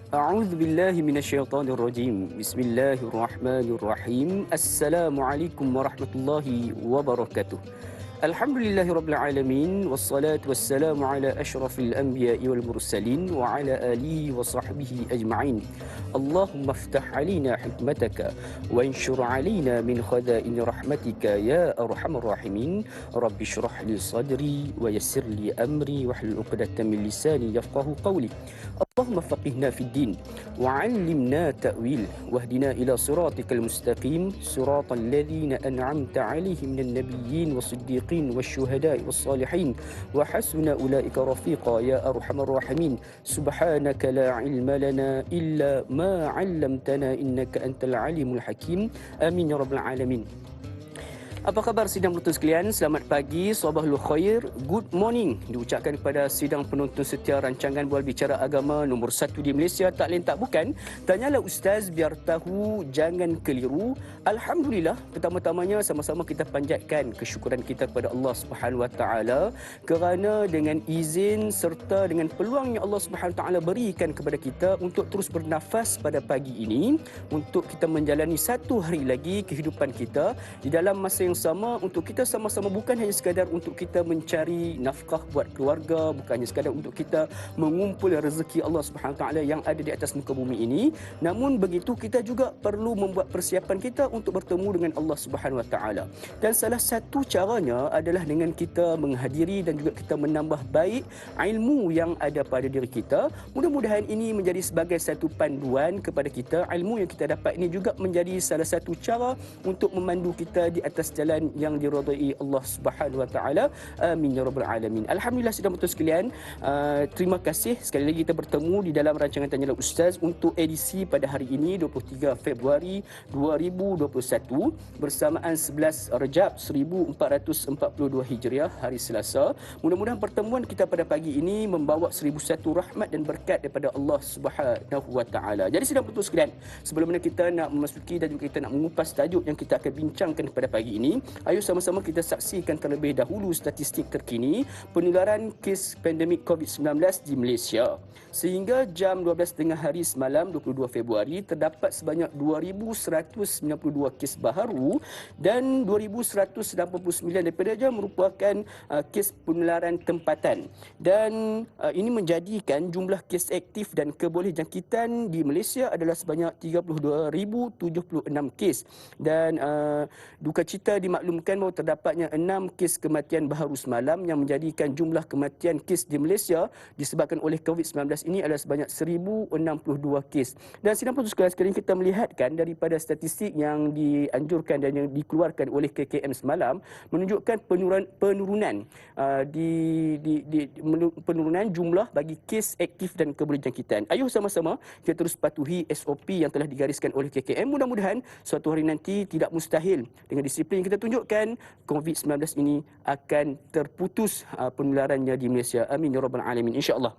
أعوذ بالله من الشيطان الرجيم بسم الله الرحمن الرحيم السلام عليكم ورحمة الله وبركاته الحمد لله رب العالمين والصلاة والسلام على أشرف الأنبياء والمرسلين وعلى آله وصحبه أجمعين اللهم افتح علينا حكمتك وانشر علينا من خزائن رحمتك يا أرحم الراحمين رب اشرح لي صدري ويسر لي أمري واحلل عقدة من لساني يفقه قولي اللهم فقهنا في الدين وعلمنا تأويل واهدنا إلى صراطك المستقيم صراط الذين أنعمت عليهم من النبيين والصديقين والشهداء والصالحين وحسن أولئك رفيقا يا أرحم الراحمين سبحانك لا علم لنا إلا ما علمتنا إنك أنت العليم الحكيم آمين يا رب العالمين. Apa khabar sidang penonton sekalian? Selamat pagi, sabahul khair, good morning diucapkan kepada sidang penonton setia rancangan Bual Bicara Agama nombor 1 di Malaysia. Tak lain tak bukan, tanyalah Ustaz biar tahu, jangan keliru. Alhamdulillah, pertama-tamanya sama-sama kita panjatkan kesyukuran kita kepada Allah Subhanahu Wa Taala kerana dengan izin serta dengan peluang yang Allah Subhanahu Wa Taala berikan kepada kita untuk terus bernafas pada pagi ini, untuk kita menjalani satu hari lagi kehidupan kita di dalam masa yang sama, untuk kita sama-sama bukan hanya sekadar untuk kita mencari nafkah buat keluarga, bukan hanya sekadar untuk kita mengumpul rezeki Allah Subhanahu Wa Taala yang ada di atas muka bumi ini, namun begitu kita juga perlu membuat persiapan kita untuk bertemu dengan Allah Subhanahu Wa Taala. Dan salah satu caranya adalah dengan kita menghadiri dan juga kita menambah baik ilmu yang ada pada diri kita. Mudah-mudahan ini menjadi sebagai satu panduan kepada kita. Ilmu yang kita dapat ini juga menjadi salah satu cara untuk memandu kita di atas jalan yang diridai Allah Subhanahu Wa Taala. Amin ya rabbal alamin. Alhamdulillah sidang penonton sekalian, terima kasih sekali lagi kita bertemu di dalam rancangan Tanyalah Ustaz untuk edisi pada hari ini 23 Februari 2021 bersamaan 11 Rejab 1442 Hijriah, hari Selasa. Mudah-mudahan pertemuan kita pada pagi ini membawa 1001 rahmat dan berkat daripada Allah Subhanahu Wa Taala. Jadi sidang penonton sekalian, sebelum mana kita nak memasuki dan juga kita nak mengupas tajuk yang kita akan bincangkan pada pagi ini, ayo sama-sama kita saksikan terlebih dahulu statistik terkini penularan kes pandemik COVID-19 di Malaysia. Sehingga jam 12 tengah hari semalam 22 Februari terdapat sebanyak 2,192 kes baharu dan 2,189 daripadanya merupakan kes penularan tempatan. Dan ini menjadikan jumlah kes aktif dan keboleh jangkitan di Malaysia adalah sebanyak 32,076 kes. Dan duka cita dimaklumkan bahawa terdapatnya 6 kes kematian baharu semalam yang menjadikan jumlah kematian kes di Malaysia disebabkan oleh COVID-19 ini adalah sebanyak 1,062 kes. Dan sidang penonton sekalian, kita melihatkan daripada statistik yang dianjurkan dan yang dikeluarkan oleh KKM semalam menunjukkan penurunan penurunan jumlah bagi kes aktif dan keboleh jangkitan. Ayuh sama-sama kita terus patuhi SOP yang telah digariskan oleh KKM. Mudah-mudahan suatu hari nanti tidak mustahil dengan disiplin yang kita tunjukkan, COVID-19 ini akan terputus penularannya di Malaysia. Amin ya rabbal alamin, insya-Allah.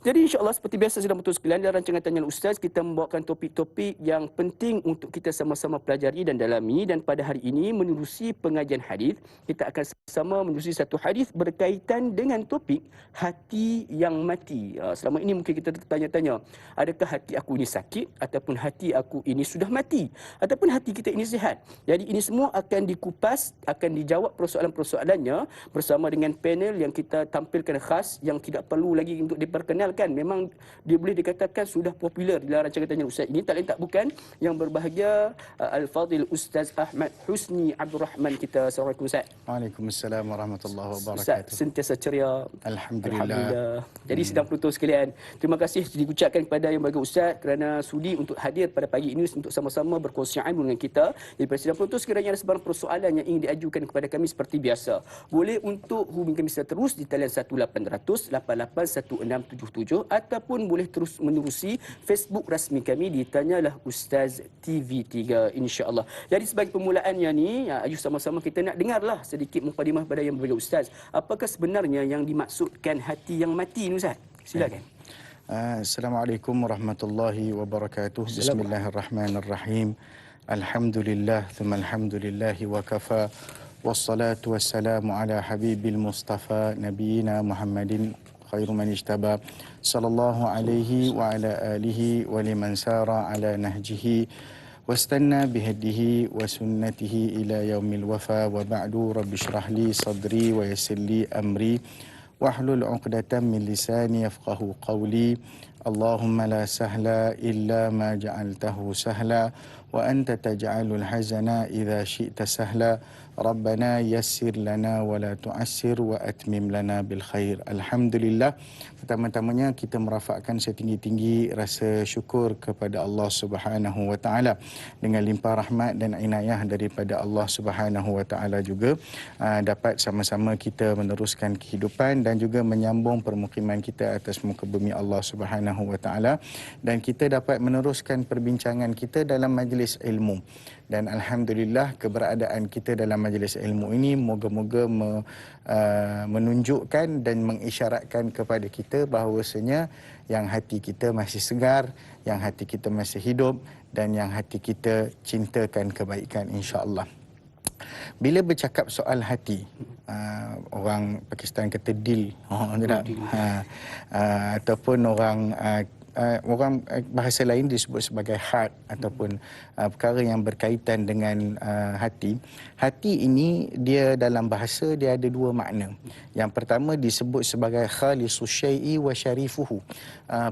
Jadi insya-Allah seperti biasa sidang penonton sekalian, dalam rancangan Tanya Ustaz kita membawakan topik-topik yang penting untuk kita sama-sama pelajari dan dalami. Dan pada hari ini menerusi pengajian hadis, kita akan sama menerusi satu hadis berkaitan dengan topik hati yang mati. Selama ini mungkin kita tertanya-tanya, adakah hati aku ini sakit ataupun hati aku ini sudah mati ataupun hati kita ini sihat? Jadi ini semua akan dikupas, akan dijawab persoalan-persoalannya bersama dengan panel yang kita tampilkan khas yang tidak perlu lagi untuk diperkenalkan. Memang dia boleh dikatakan sudah popular di dalam rancangan Tanya Ustaz ini. Tak lain tak bukan yang berbahagia Al-Fadhil Ustaz Ahmad Husni Abdul Rahman kita. Assalamualaikum Ustaz. Waalaikumsalam warahmatullahi wabarakatuh. Ustaz sentiasa ceria. Alhamdulillah. Jadi sidang penonton sekalian, terima kasih diucapkan kepada yang berbahagia Ustaz kerana sudi untuk hadir pada pagi ini untuk sama-sama berkongsi ilmu dengan kita. Daripada sidang penonton sekiranya ada sebarang persoalan yang ingin diajukan kepada kami seperti biasa, boleh untuk hubungi kami secara terus di talian 1800 881677 ataupun boleh terus menerusi Facebook rasmi kami di Tanyalah Ustaz TV3, insya-Allah. Jadi sebagai permulaannya ni, ayuh sama-sama kita nak dengarlah sedikit mukadimah pada yang berbahagia Ustaz. Apakah sebenarnya yang dimaksudkan hati yang mati ni Ustaz? Silakan. Assalamualaikum warahmatullahi wabarakatuh. Bismillahirrahmanirrahim. Alhamdulillah, thumma alhamdulillahi wa kafa. Wassalatu wassalamu ala habibil mustafa nabiyina Muhammadin khairu man ijtaba. Sallallahu alaihi wa ala alihi wa liman sara ala nahjihi واستنى بهديه وسنته إلى يوم الوفا وبعد رب اشرح لي صدري ويسر لي أمري واحلل عقدة من لساني يفقه قولي اللهم لا سهل إلا ما جعلته سهلا وأنت تجعل الحزن إذا شئت سهلا ربنا يسر لنا ولا تعسر وأتمم لنا بالخير. Alhamdulillah, pertama-tamanya kita merafakkan setinggi-tinggi rasa syukur kepada Allah Subhanahu wa taala dengan limpah rahmat dan inayah daripada Allah Subhanahu wa taala juga dapat sama-sama kita meneruskan kehidupan dan juga menyambung permukiman kita atas muka bumi Allah Subhanahu wa taala, dan kita dapat meneruskan perbincangan kita dalam majlis ilmu. Dan alhamdulillah, keberadaan kita dalam majlis ilmu ini moga-moga menunjukkan dan mengisyaratkan kepada kita bahawasanya yang hati kita masih segar, yang hati kita masih hidup, dan yang hati kita cintakan kebaikan, insya-Allah. Bila bercakap soal hati, orang Pakistan kata dil, ataupun orang bahasa lain disebut sebagai heart, ataupun perkara yang berkaitan dengan hati. Hati ini dia dalam bahasa dia ada dua makna. Yang pertama disebut sebagai khalisus syai'i wa syarifuhu,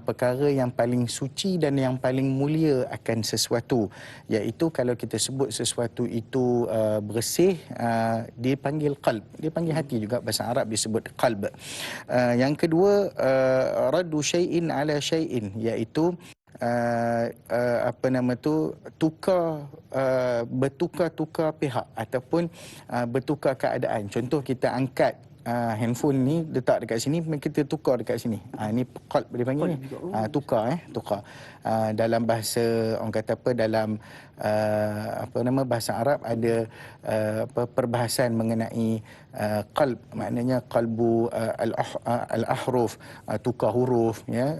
perkara yang paling suci dan yang paling mulia akan sesuatu, iaitu kalau kita sebut sesuatu itu bersih, dia panggil qalb, dia panggil hati juga, bahasa Arab disebut qalb. Yang kedua, raddu syai'in ala syai'in, iaitu bertukar-tukar pihak ataupun bertukar keadaan. Contoh, kita angkat handphone ni letak dekat sini, kita tukar dekat sini. Ini qalb dia panggil ni. Tukar. Dalam bahasa orang kata apa, dalam bahasa Arab ada perbahasan mengenai qalb, maknanya qalbu al-ahruf, tukar huruf, ya,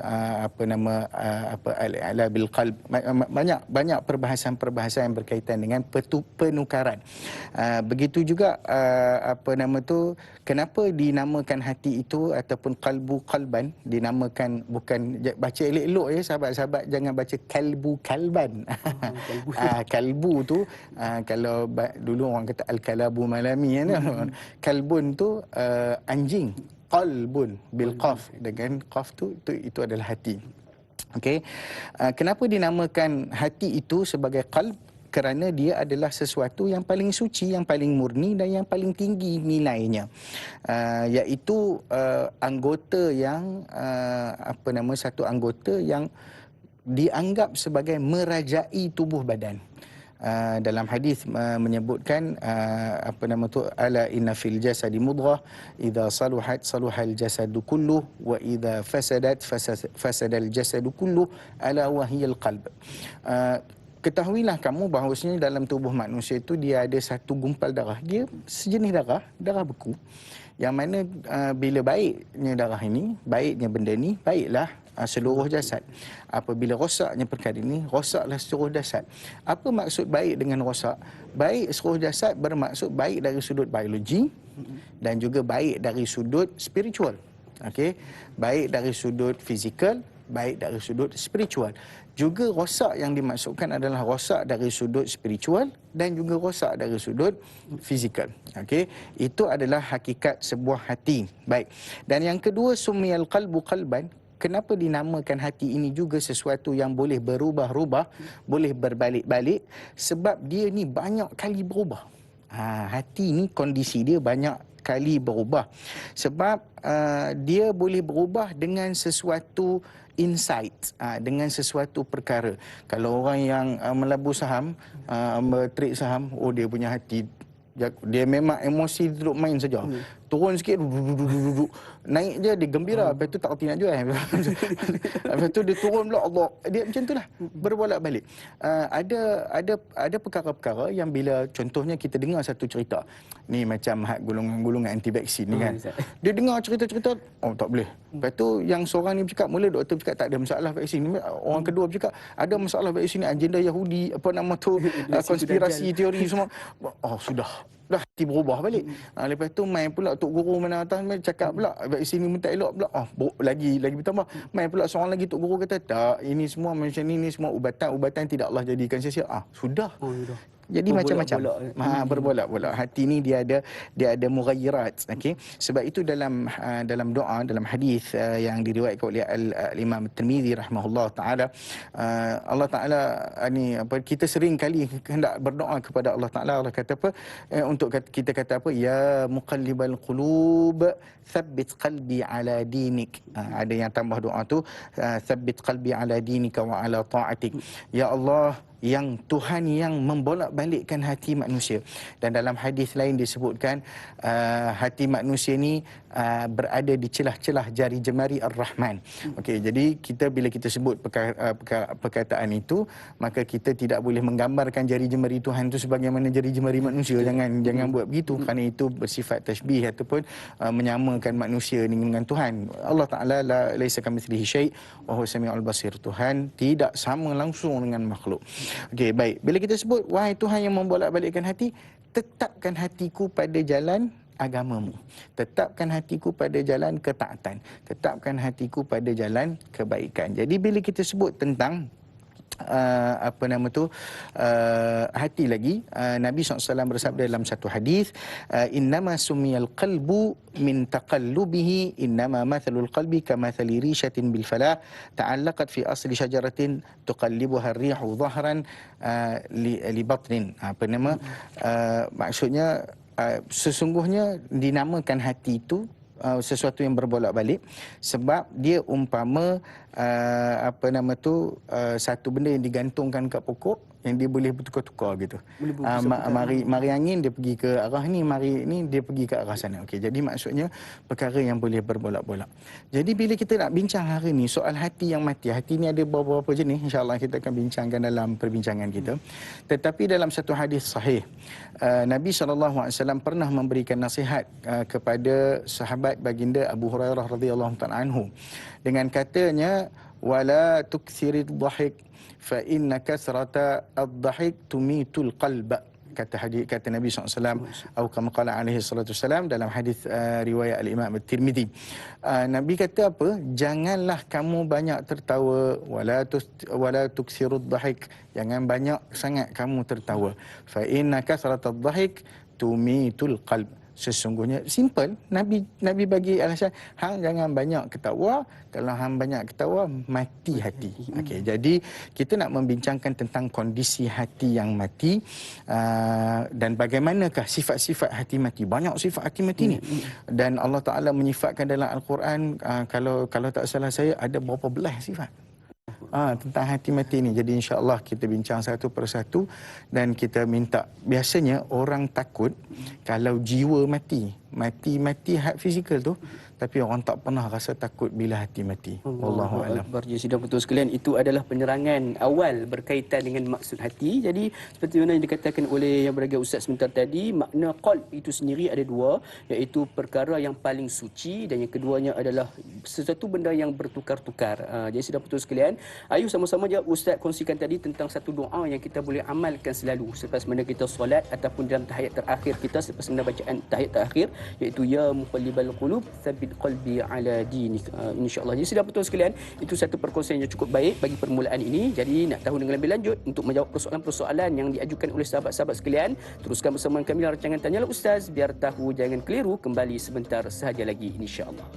al-i'la bil qalb. Banyak perbahasan yang berkaitan dengan penukaran. Begitu juga kenapa dinamakan hati itu ataupun qalbu qalban, dinamakan, bukan baca elok-elok ya sahabat-sahabat, jangan baca kalbu kalban. Kalbu tu kalau dulu orang kata al-kalabu malami kan. Kalbun tu anjing, qalbun bil qaf, dengan qaf tu itu adalah hati. Okey. Kenapa dinamakan hati itu sebagai qalb? Kerana dia adalah sesuatu yang paling suci, yang paling murni dan yang paling tinggi nilainya, iaitu anggota yang satu anggota yang dianggap sebagai merajai tubuh badan. Dalam hadis menyebutkan ala inna fil jasadi mudghah idza saluhat saluhal jasadu kulluh wa idza fasadat fasadal jasadu kulluh ala wahiyal qalb. Ketahuilah kamu bahawasanya dalam tubuh manusia itu dia ada satu gumpal darah. Dia sejenis darah beku, yang mana bila baiknya darah ini, baiknya benda ni, baiklah seluruh jasad. Apabila rosaknya perkara ini, rosaklah seluruh jasad. Apa maksud baik dengan rosak? Baik seluruh jasad bermaksud baik dari sudut biologi dan juga baik dari sudut spiritual. Okey, baik dari sudut fizikal, baik dari sudut spiritual. Juga rosak yang dimaksudkan adalah rosak dari sudut spiritual dan juga rosak dari sudut fizikal. Okey, itu adalah hakikat sebuah hati. Baik. Dan yang kedua, sumiyal qalbu qalban. Kenapa dinamakan hati ini juga sesuatu yang boleh berubah-ubah, boleh berbalik-balik? Sebab dia ni banyak kali berubah. Hati ni kondisi dia banyak kali berubah. Sebab dia boleh berubah dengan sesuatu insight, dengan sesuatu perkara. Kalau orang yang melabur saham, trade saham, dia punya hati, dia memang emosi duduk main saja. Turun sikit, duduk. Naik je dia gembira, lepas tu tak reti nak jual. Lepas tu dia turun pula, Allah. Dia macam tu lah, berbolak-balik. Ada perkara-perkara yang bila contohnya kita dengar satu cerita, ni macam golongan anti vaksin ni kan. Dia dengar cerita-cerita, tak boleh. Lepas tu yang seorang ni bercakap, mula doktor bercakap tak ada masalah vaksin. Orang kedua bercakap ada masalah vaksin, agenda Yahudi, konspirasi teori semua. Sudah. dah hati berubah balik. Lepas tu mai pula tok guru mana atas mai cakap pula sini minta elok pula. Lagi bertambah. Mai pula seorang lagi tok guru kata tak, ini semua macam ni semua ubatan tidak Allah jadikan sia-sia. Sudah. Jadi macam-macam. Berbolak-bolak. Hati ni dia ada mughayyirat. Okey. Sebab itu dalam doa, dalam hadis yang diriwayatkan oleh Imam Tirmizi rahimahullah taala, Allah taala kita sering kali hendak berdoa kepada Allah taala. Allah kata apa? Untuk kita kata apa? Ya muqallibal qulub, tsabbit qalbi ala dinik. Ada yang tambah doa tu, tsabbit qalbi ala dinika wa ala ta'atik. Ya Allah, yang Tuhan yang membolak-balikkan hati manusia. Dan dalam hadis lain disebutkan hati manusia ni berada di celah-celah jari jemari Ar-Rahman. Okey, jadi bila kita sebut perkataan itu, maka kita tidak boleh menggambarkan jari jemari Tuhan itu sebagaimana jari jemari manusia. Jangan buat begitu, kerana itu bersifat tasbih ataupun menyamakan manusia dengan Tuhan. Allah Taala laisa kamitslihi syai' wa huwas samiul basir. Tuhan tidak sama langsung dengan makhluk. Okey, baik. Bila kita sebut wahai Tuhan yang membolak-balikkan hati, tetapkan hatiku pada jalan agamamu. Tetapkan hatiku pada jalan ketaatan. Tetapkan hatiku pada jalan kebaikan. Jadi bila kita sebut tentang hati lagi, Nabi SAW bersabda dalam satu hadis, innama sumiyal qalbu min taqallubihi innama mathalul qalbi kamathali rishatin bil falah ta'allaqat fi asli syajaratin tuqallibuha ar-rihu dhahran li batnin. Maksudnya sesungguhnya dinamakan hati itu sesuatu yang berbolak-balik sebab dia umpama satu benda yang digantungkan kat pokok yang dia boleh bertukar-tukar gitu. Mari angin dia pergi ke arah ni, mari ni dia pergi ke arah sana. Okey, jadi maksudnya perkara yang boleh berbolak-bolak. Jadi bila kita nak bincang hari ni soal hati yang mati, hati ni ada beberapa jenis, insya-Allah kita akan bincangkan dalam perbincangan kita. Tetapi dalam satu hadis sahih, Nabi SAW pernah memberikan nasihat kepada sahabat baginda Abu Hurairah radhiyallahu ta'ala anhu dengan katanya, wala tuksirid dhahik fa inna kasrata ad-dhahik tumitul qalba. Kata Nabi SAW, atau kama qala alaihi salatu wasalam dalam hadis riwayat al-Imam At-Tirmizi. Nabi kata apa? Janganlah kamu banyak tertawa, wala tuksirud dhahik. Jangan banyak sangat kamu tertawa. Fa inna kasratad dhahik tumitul qalb. Sesungguhnya simple, Nabi bagi alasan, hang jangan banyak ketawa, kalau hang banyak ketawa mati hati. Okey, jadi kita nak membincangkan tentang kondisi hati yang mati dan bagaimanakah sifat-sifat hati mati. Banyak sifat hati mati ni. Dan Allah Taala menyifatkan dalam Al-Quran, kalau tak salah saya ada berapa belas sifat tentang hati mati ni. Jadi insya-Allah kita bincang satu persatu dan kita minta, biasanya orang takut kalau jiwa mati hak fizikal tu, tapi orang tak pernah rasa takut bila hati mati. Wallahu a'lam. Jadi sidang betul sekalian, itu adalah penerangan awal berkaitan dengan maksud hati. Jadi seperti mana yang dikatakan oleh yang beragam ustaz sebentar tadi, makna qalb itu sendiri ada dua, iaitu perkara yang paling suci, dan yang keduanya adalah sesuatu benda yang bertukar-tukar. Jadi sidang betul sekalian, ayo sama-sama je ustaz kongsikan tadi tentang satu doa yang kita boleh amalkan selalu selepas mana kita solat ataupun dalam tahiyat terakhir kita, selepas mana bacaan tahiyat terakhir, iaitu ya muqallibal qulub tsabbit qalbi ala dinik. InsyaAllah. Jadi sudah betul sekalian, itu satu perkongsian yang cukup baik bagi permulaan ini. Jadi nak tahu dengan lebih lanjut untuk menjawab persoalan-persoalan yang diajukan oleh sahabat-sahabat sekalian, teruskan bersama kami dalam rancangan Tanyalah Ustaz, biar tahu jangan keliru, kembali sebentar sahaja lagi insya-Allah.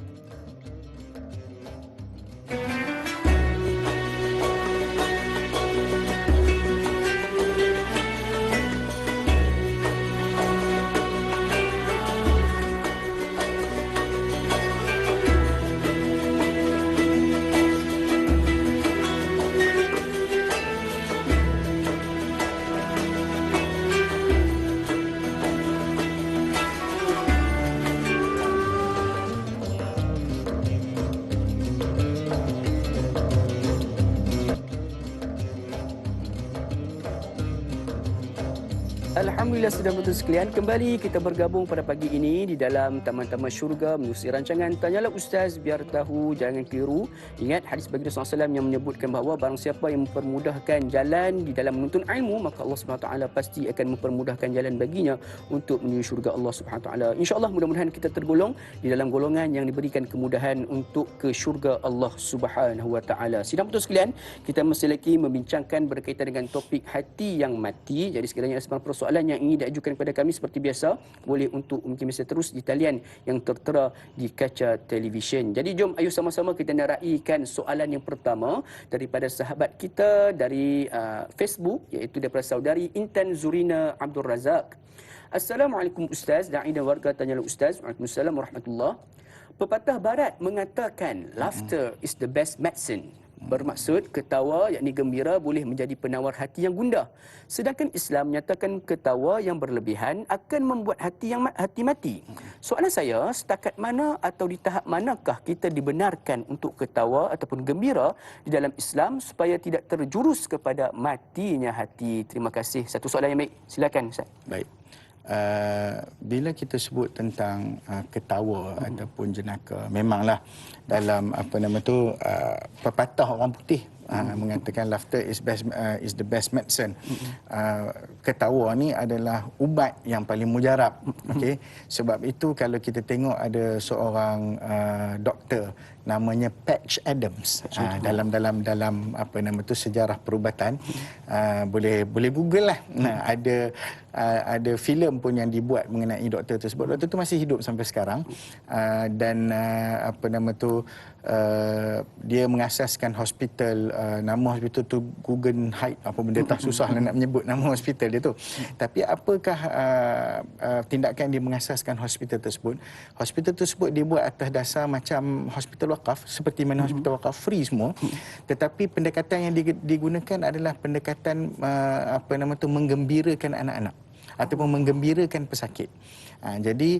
Alhamdulillah sudah betul sekalian, kembali kita bergabung pada pagi ini di dalam Taman-Taman Syurga menerusi rancangan Tanyalah Ustaz Biar Tahu Jangan Keliru. Ingat hadis baginda SAW yang menyebutkan bahawa barang siapa yang mempermudahkan jalan di dalam menuntut ilmu, maka Allah SWT pasti akan mempermudahkan jalan baginya untuk menuju syurga Allah SWT. InsyaAllah mudah-mudahan kita tergolong di dalam golongan yang diberikan kemudahan untuk ke syurga Allah SWT. Sidang betul sekalian, kita masih lagi membincangkan berkaitan dengan topik hati yang mati. Jadi sekiranya ada soalan yang ingin diajukan kepada kami seperti biasa, boleh untuk mungkin bisa terus di talian yang tertera di kaca televisyen. Jadi jom ayo sama-sama kita nak raikan soalan yang pertama daripada sahabat kita dari Facebook, iaitu daripada saudari Intan Zurina Abdul Razak. Assalamualaikum Ustaz, da'i dan warga Tanyalah Ustaz. Waalaikumsalam warahmatullahi. Pepatah barat mengatakan laughter is the best medicine. Bermaksud ketawa yakni gembira boleh menjadi penawar hati yang gundah. Sedangkan Islam menyatakan ketawa yang berlebihan akan membuat hati mati. Soalan saya, setakat mana atau di tahap manakah kita dibenarkan untuk ketawa ataupun gembira di dalam Islam supaya tidak terjurus kepada matinya hati? Terima kasih. Satu soalan yang baik. Silakan Ustaz. Baik. Bila kita sebut tentang ketawa ataupun jenaka, memanglah dalam pepatah orang putih mengatakan laughter is the best medicine. Ketawa ni adalah ubat yang paling mujarab. Okey, sebab itu kalau kita tengok ada seorang doktor namanya Patch Adams, dalam sejarah perubatan, boleh Google lah. Ada filem pun yang dibuat mengenai doktor tersebut. Doktor tu masih hidup sampai sekarang, dan dia mengasaskan hospital, nama hospital tu Guggenheim, apa benda tak, susah nak menyebut nama hospital dia tu. Tapi apakah tindakan dia mengasaskan hospital tersebut? Hospital tersebut dia buat atas dasar macam hospital wakaf, seperti mana hospital wakaf free semua, tetapi pendekatan yang digunakan adalah pendekatan menggembirakan anak-anak ataupun menggembirakan pesakit. Jadi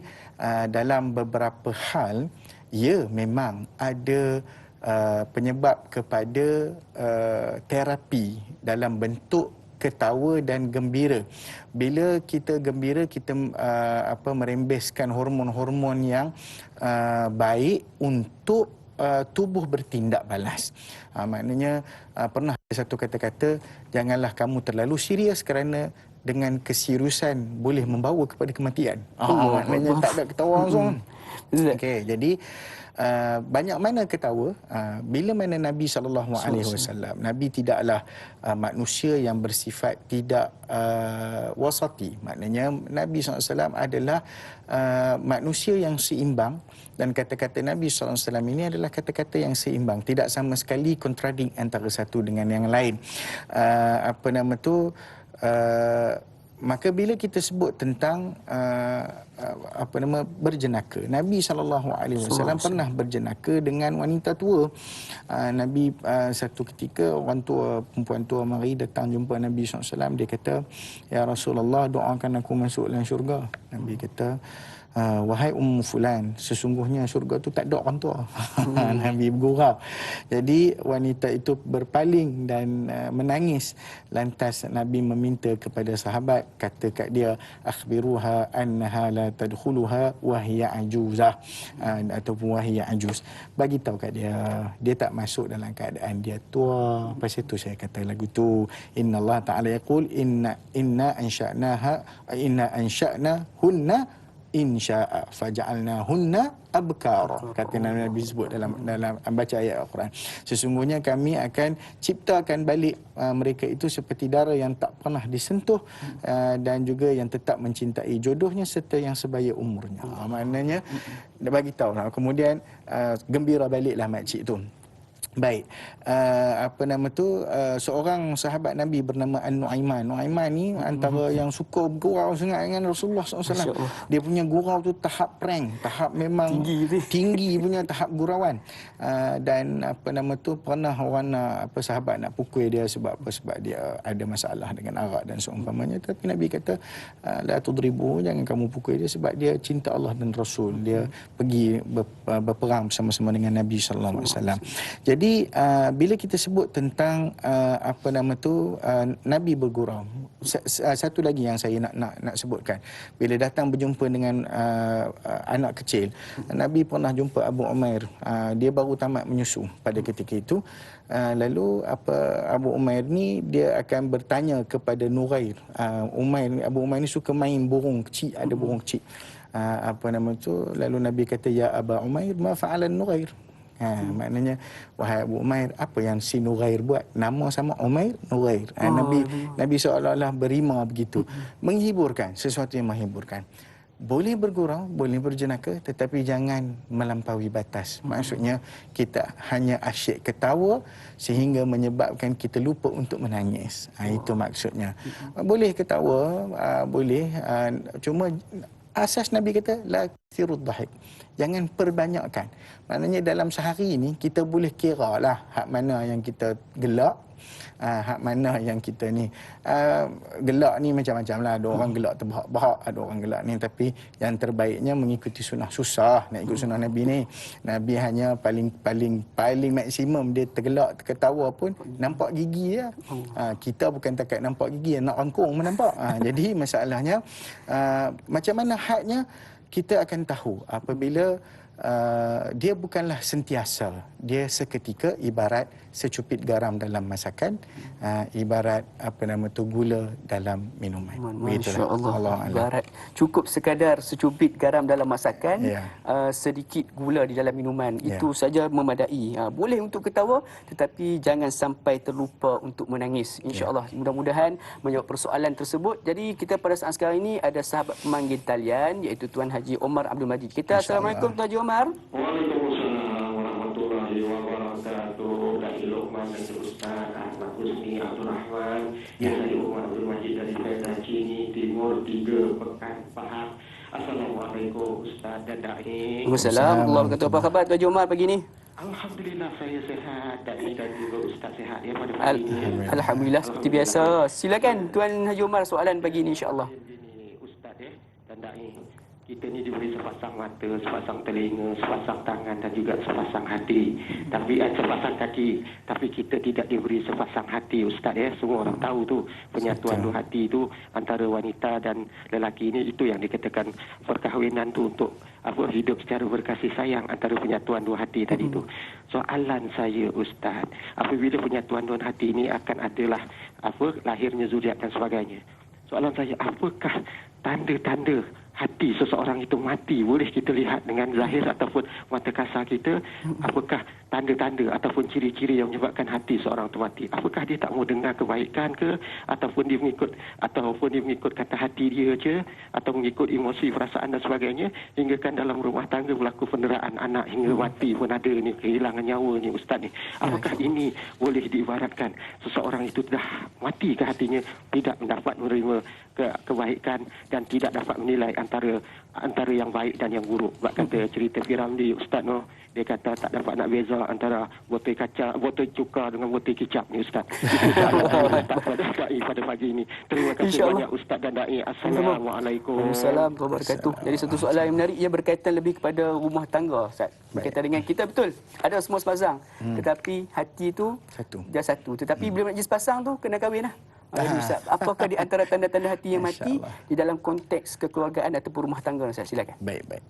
dalam beberapa hal, ya, memang ada penyebab kepada terapi dalam bentuk ketawa dan gembira. Bila kita gembira, kita merembeskan hormon-hormon yang baik untuk tubuh bertindak balas. Maknanya pernah ada satu kata-kata, janganlah kamu terlalu serius kerana dengan keseriusan boleh membawa kepada kematian. Maknanya tak ada ketawa langsung. Okey, jadi banyak mana ketawa, bila mana Nabi SAW, Nabi tidaklah manusia yang bersifat tidak wasati. Maknanya Nabi SAW adalah manusia yang seimbang, dan kata-kata Nabi SAW ini adalah kata-kata yang seimbang, tidak sama sekali kontradik antara satu dengan yang lain. Maka bila kita sebut tentang berjenaka, Nabi SAW pernah berjenaka dengan wanita tua. Nabi satu ketika perempuan tua mari datang jumpa Nabi SAW. Dia kata, "Ya Rasulullah, doakan aku masuk dalam syurga." Nabi kata, "Wahai Fulan, sesungguhnya syurga tu tak ada orang tua." Nabi bergurau. Jadi wanita itu berpaling dan menangis. Lantas Nabi meminta kepada sahabat, kata kat dia, "Akhbiruha annaha la tadkhuluha wa hiya ajuzah," ataupun wa hiya ajuz. Bagi tahu kat dia tak masuk dalam keadaan dia tua. Lepas itu saya kata lagu tu, Inna Allah Ta'ala yaqul inna ansha'na hunna insya'a faja'alnahunna abkara. Kata Nabi sebut dalam baca ayat Al-Quran. Sesungguhnya kami akan ciptakan balik mereka itu seperti dara yang tak pernah disentuh, dan juga yang tetap mencintai jodohnya serta yang sebaya umurnya. Maknanya bagi tahu lah. Kemudian gembira baliklah makcik tu. Baik, seorang sahabat Nabi bernama An-Nu'aiman. Nu'aiman ni antara yang suka bergurau sangat dengan Rasulullah SAW. Dia punya gurau tu tahap prank, tahap memang tinggi punya tahap gurauan. Dan pernah orang sahabat nak pukul dia sebab dia ada masalah dengan arak dan seumpamanya. Tapi Nabi kata, la tudribu, jangan kamu pukul dia sebab dia cinta Allah dan Rasul. Dia pergi berperang bersama-sama dengan Nabi SAW. Jadi bila kita sebut tentang Nabi bergurau, satu lagi yang saya nak sebutkan. Bila datang berjumpa dengan anak kecil, Nabi pernah jumpa Abu Umair. Dia baru tamat menyusu pada ketika itu. Lalu Abu Umair ni dia akan bertanya kepada Nughair. Abu Umair ni suka main burung kecil, ada burung kecil. Lalu Nabi kata, ya Aba Umair, ma fa'alan Nughair. Maknanya, wahai Abu Umair, apa yang si Nughair buat? Nama sama Umair, Nughair. Nabi seolah-olah berima begitu. Menghiburkan, sesuatu yang menghiburkan. Boleh bergurau, boleh berjenaka, tetapi jangan melampaui batas. Maksudnya, kita hanya asyik ketawa sehingga menyebabkan kita lupa untuk menangis. Itu maksudnya. Boleh ketawa, boleh. Cuma asas Nabi kata, la kathirud dhahik. Jangan perbanyakkan. Maknanya dalam sehari ini, kita boleh kira lah hak mana yang kita gelak, hak mana yang kita ni. Gelak ni macam-macam lah. Ada orang gelak terbahak-bahak, ada orang gelak ni. Tapi yang terbaiknya mengikuti sunnah. Susah nak ikut sunnah Nabi ni. Nabi hanya paling maksimum dia tergelak, terketawa pun nampak gigi dia. Kita bukan takat nampak gigi, nak rangkung pun nampak. Jadi masalahnya, macam mana hadnya, kita akan tahu apabila dia bukanlah sentiasa. Dia seketika, ibarat secupit garam dalam masakan, ibarat gula dalam minuman. Masya Allah. Ibarat cukup sekadar secupit garam dalam masakan, sedikit gula di dalam minuman. Itu saja memadai. Boleh untuk ketawa, tetapi jangan sampai terlupa untuk menangis. InsyaAllah. Mudah-mudahan menjawab persoalan tersebut. Jadi kita pada saat sekarang ini ada sahabat pemanggil talian, iaitu Tuan Haji Omar Abdul Majid. Kita Assalamualaikum Tuan Haji Omar. Waalaikumsalam warahmatullahi wabarakatuh. Dari Luqman dan Ustaz Ahmad Husni Abdul Rahman. Saya Omar Abdul Majid dari Medan Cini Timur 3 Pekan Pahang. Assalamualaikum Ustaz dan Da'i. Waalaikumsalam. Allah berkata, apa khabar Tuan Haji Omar pagi ni? Alhamdulillah saya sehat. Da'i dan juga Ustaz sehat ya pada pagi ini. Alhamdulillah seperti biasa. Silakan Tuan Haji Omar soalan pagi ni insya-Allah. Ustaz dan Da'i. Kita ni diberi sepasang mata, sepasang telinga, sepasang tangan dan juga sepasang hati. Tapi sepasang kaki. Tapi kita tidak diberi sepasang hati, Ustaz ya. Semua orang tahu tu penyatuan dua hati itu antara wanita dan lelaki ini, itu yang dikatakan perkahwinan tu untuk hidup secara berkasih sayang antara penyatuan dua hati tadi tu. Soalan saya Ustaz, apabila penyatuan dua hati ini akan adalah lahirnya zuriat dan sebagainya. Soalan saya, apakah tanda-tanda hati seseorang itu mati boleh kita lihat dengan zahir ataupun mata kasar kita? Apakah tanda-tanda ataupun ciri-ciri yang menyebabkan hati seorang itu mati? Apakah dia tak mau dengar kebaikan ke, ataupun dia mengikut kata hati dia je, atau mengikut emosi, perasaan dan sebagainya, hingga kan dalam rumah tangga berlaku penderaan anak hingga mati pun ada ni, kehilangan nyawa ni Ustaz ni. Apakah ini boleh diibaratkan seseorang itu dah mati ke hatinya, tidak mendapat menerima kebaikan dan tidak dapat menilai antara yang baik dan yang buruk? Sebab kata cerita Firamli Ustaz no, dia kata tak dapat nak beza antara botol cuka dengan botol kicap ni Ustaz. Ustaz pada pagi ini. Terima kasih banyak Ustaz dan Da'i. Assalamualaikum. Waalaikumsalam warahmatullahi wabarakatuh. Jadi satu soalan yang menarik, ia berkaitan lebih kepada rumah tangga Ustaz. Berkaitan dengan kita, betul. Ada semua sepasang. Tetapi hati itu dia satu. Tetapi bila nak jadi sepasang tu kena kahwin lah. Apakah di antara tanda-tanda hati yang mati di dalam konteks kekeluargaan ataupun rumah tangga? Saya silakan. Baik.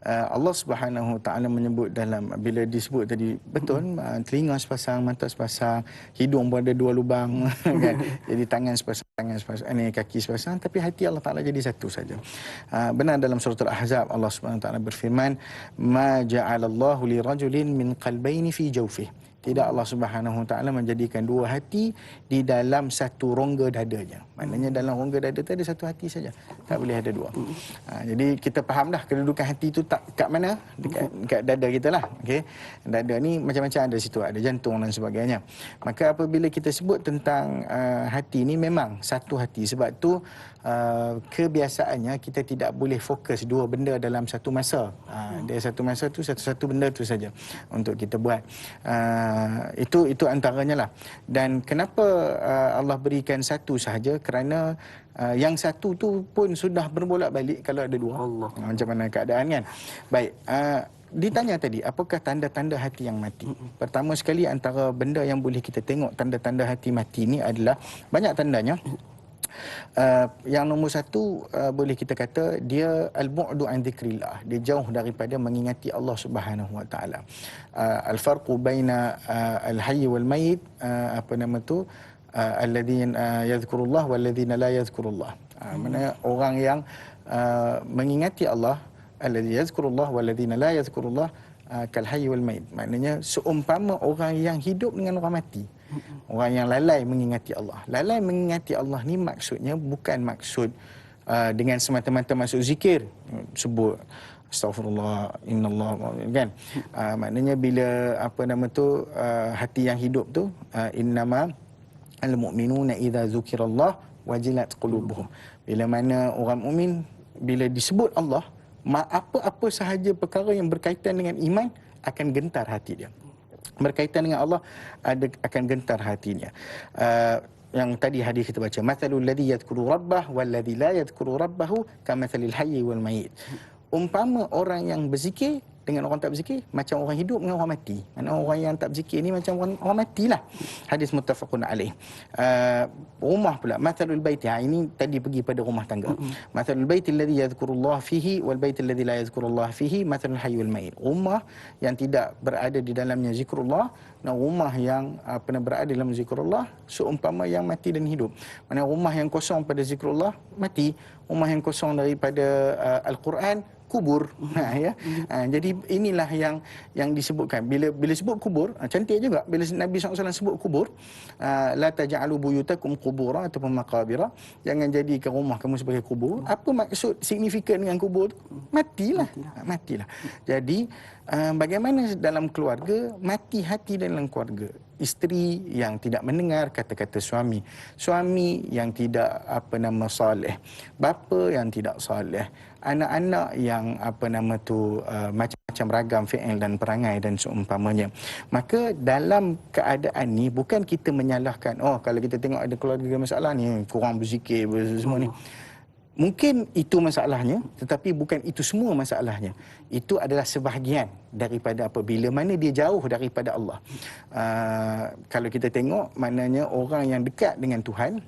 Allah Subhanahu Wa Taala menyebut dalam, bila disebut tadi betul, telinga sepasang, mata sepasang, hidung pun ada 2 lubang kan. Jadi tangan sepasang, kaki sepasang, tapi hati Allah Taala jadi satu saja. Benar dalam surah Al-Ahzab Allah Subhanahu Wa Taala berfirman, ma ja'alallahu li rajulin min qalbayni fi jawfihi. Tidak Allah Subhanahu Wa Taala menjadikan 2 hati di dalam satu rongga dadanya. Maknanya dalam rongga dada itu ada satu hati saja. Tak boleh ada 2. Jadi kita faham dah kedudukan hati itu tak kat mana? Dekat dada kita lah. Okay? Dada ni macam-macam ada situ. Ada jantung dan sebagainya. Maka apabila kita sebut tentang hati ni, memang satu hati. Sebab tu kebiasaannya kita tidak boleh fokus 2 benda dalam satu masa. Dia satu masa tu satu benda tu saja untuk kita buat. Itu antaranya lah. Dan kenapa Allah berikan satu sahaja? Kerana yang satu tu pun sudah berbolak balik kalau ada 2. Macam mana keadaan kan? Baik. ditanya tadi, apakah tanda-tanda hati yang mati? Pertama sekali antara benda yang boleh kita tengok tanda-tanda hati mati ni adalah banyak tandanya. Yang nombor satu, boleh kita kata dia al-bu'du an dzikrillah, dia jauh daripada mengingati Allah Subhanahu wa taala. Al-farqu baina al-hayy wal mayyit, apa nama tu, alladhina yadhkurullah walladhina la yadhkurullah. Maksudnya orang yang mengingati Allah, alladhi yazkurullah walladhina la yazkurullah, kal hayy wal mayyit. Maknanya seumpama orang yang hidup dengan orang mati. Orang yang lalai mengingati Allah. Lalai mengingati Allah ni maksudnya bukan maksud dengan semata-mata maksud zikir, sebut astaghfirullah, innallah, kan. Maknanya bila apa nama tu, hati yang hidup tu, innama al-mu'minuna idza dzukirallah wajilat qulubuhum. Bila mana orang mukmin bila disebut Allah, apa-apa sahaja perkara yang berkaitan dengan iman akan gentar hati dia. Berkaitan dengan Allah akan gentar hatinya. Yang tadi hadis kita baca, mathalul ladzi yadhkuru rabbah wal ladzi la yadhkuru rabbahu kamathalil hayy wal mayyit. Umpama orang yang berzikir dengan orang tak berzikir macam orang hidup dengan orang mati. Mana orang yang tak berzikir ni macam orang matilah. Hadis muttafaqun alaih. Rumah pula, mathalul bait, ini tadi pergi pada rumah tangga. Mathalul bait alladhi yadhkurullah fihi wal bait alladhi la yadhkurullah fihi mathalul hayy wal mayyit. Rumah yang tidak berada di dalamnya zikrullah dan rumah yang berada dalam zikrullah seumpama yang mati dan hidup. Mana rumah yang kosong pada zikrullah mati, rumah yang kosong daripada Al-Quran kubur. Ya. Jadi inilah yang disebutkan. Bila sebut kubur, cantik juga bila Nabi SAW sebut kubur, la taj'alu buyutakum qubura ataupun maqabira, jangan jadikan rumah kamu sebagai kubur. Apa maksud signifikan dengan kubur? Matilah. Jadi bagaimana dalam keluarga, mati hati dalam keluarga. Isteri yang tidak mendengar kata-kata suami, suami yang tidak saleh, bapa yang tidak saleh, anak-anak yang macam-macam ragam fi'il dan perangai dan seumpamanya. Maka dalam keadaan ni bukan kita menyalahkan, kalau kita tengok ada keluarga masalah ni, kurang berzikir semua ni. Mungkin itu masalahnya, tetapi bukan itu semua masalahnya. Itu adalah sebahagian daripada bila mana dia jauh daripada Allah. Kalau kita tengok, maknanya orang yang dekat dengan Tuhan,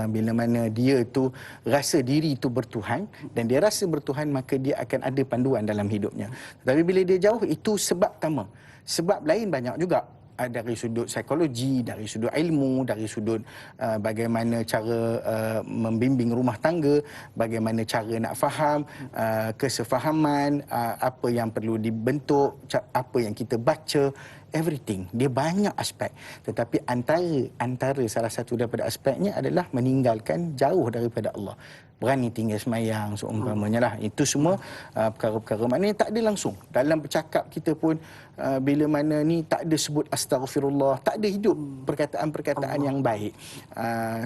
bila mana dia tu rasa diri itu bertuhan dan dia rasa bertuhan, maka dia akan ada panduan dalam hidupnya. Tapi bila dia jauh, itu sebab pertama. Sebab lain banyak juga. Dari sudut psikologi, dari sudut ilmu, dari sudut bagaimana cara membimbing rumah tangga, bagaimana cara nak faham, kesefahaman, apa yang perlu dibentuk, apa yang kita baca, everything. Dia banyak aspek. Tetapi antara salah satu daripada aspeknya adalah meninggalkan jauh daripada Allah. Berani tinggal semayang seumpamanya lah. Itu semua perkara-perkara, maknanya tak ada langsung. Dalam bercakap kita pun bila mana ni tak ada sebut astaghfirullah, tak ada hidup perkataan-perkataan yang baik,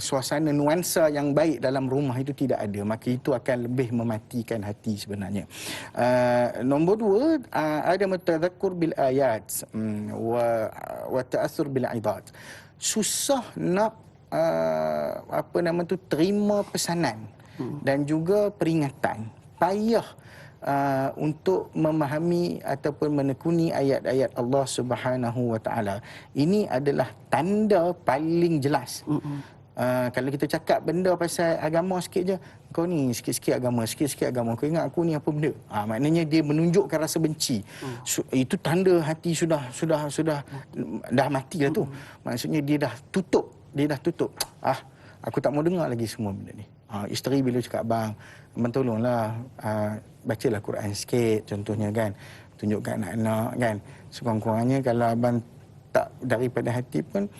suasana nuansa yang baik dalam rumah itu tidak ada. Maka itu akan lebih mematikan hati sebenarnya. Nombor dua, ada tadhakkur bil ayat wa ta'assur bil ibadat. Susah nak terima pesanan dan juga peringatan, payah untuk memahami ataupun menekuni ayat-ayat Allah Subhanahu wa taala. Ini adalah tanda paling jelas. Kalau kita cakap benda pasal agama sikit je, kau ni sikit-sikit agama, kau ingat aku ni apa benda? Maknanya dia menunjukkan rasa benci. Itu tanda hati sudah dah mati lah tu. Maksudnya dia dah tutup. Aku tak mau dengar lagi semua benda ni. Isteri bila cakap, abang tolonglah bacalah Quran sikit contohnya, kan, tunjukkan anak-anak, kan. Sekurang-kurangnya kalau abang tak daripada hati pun,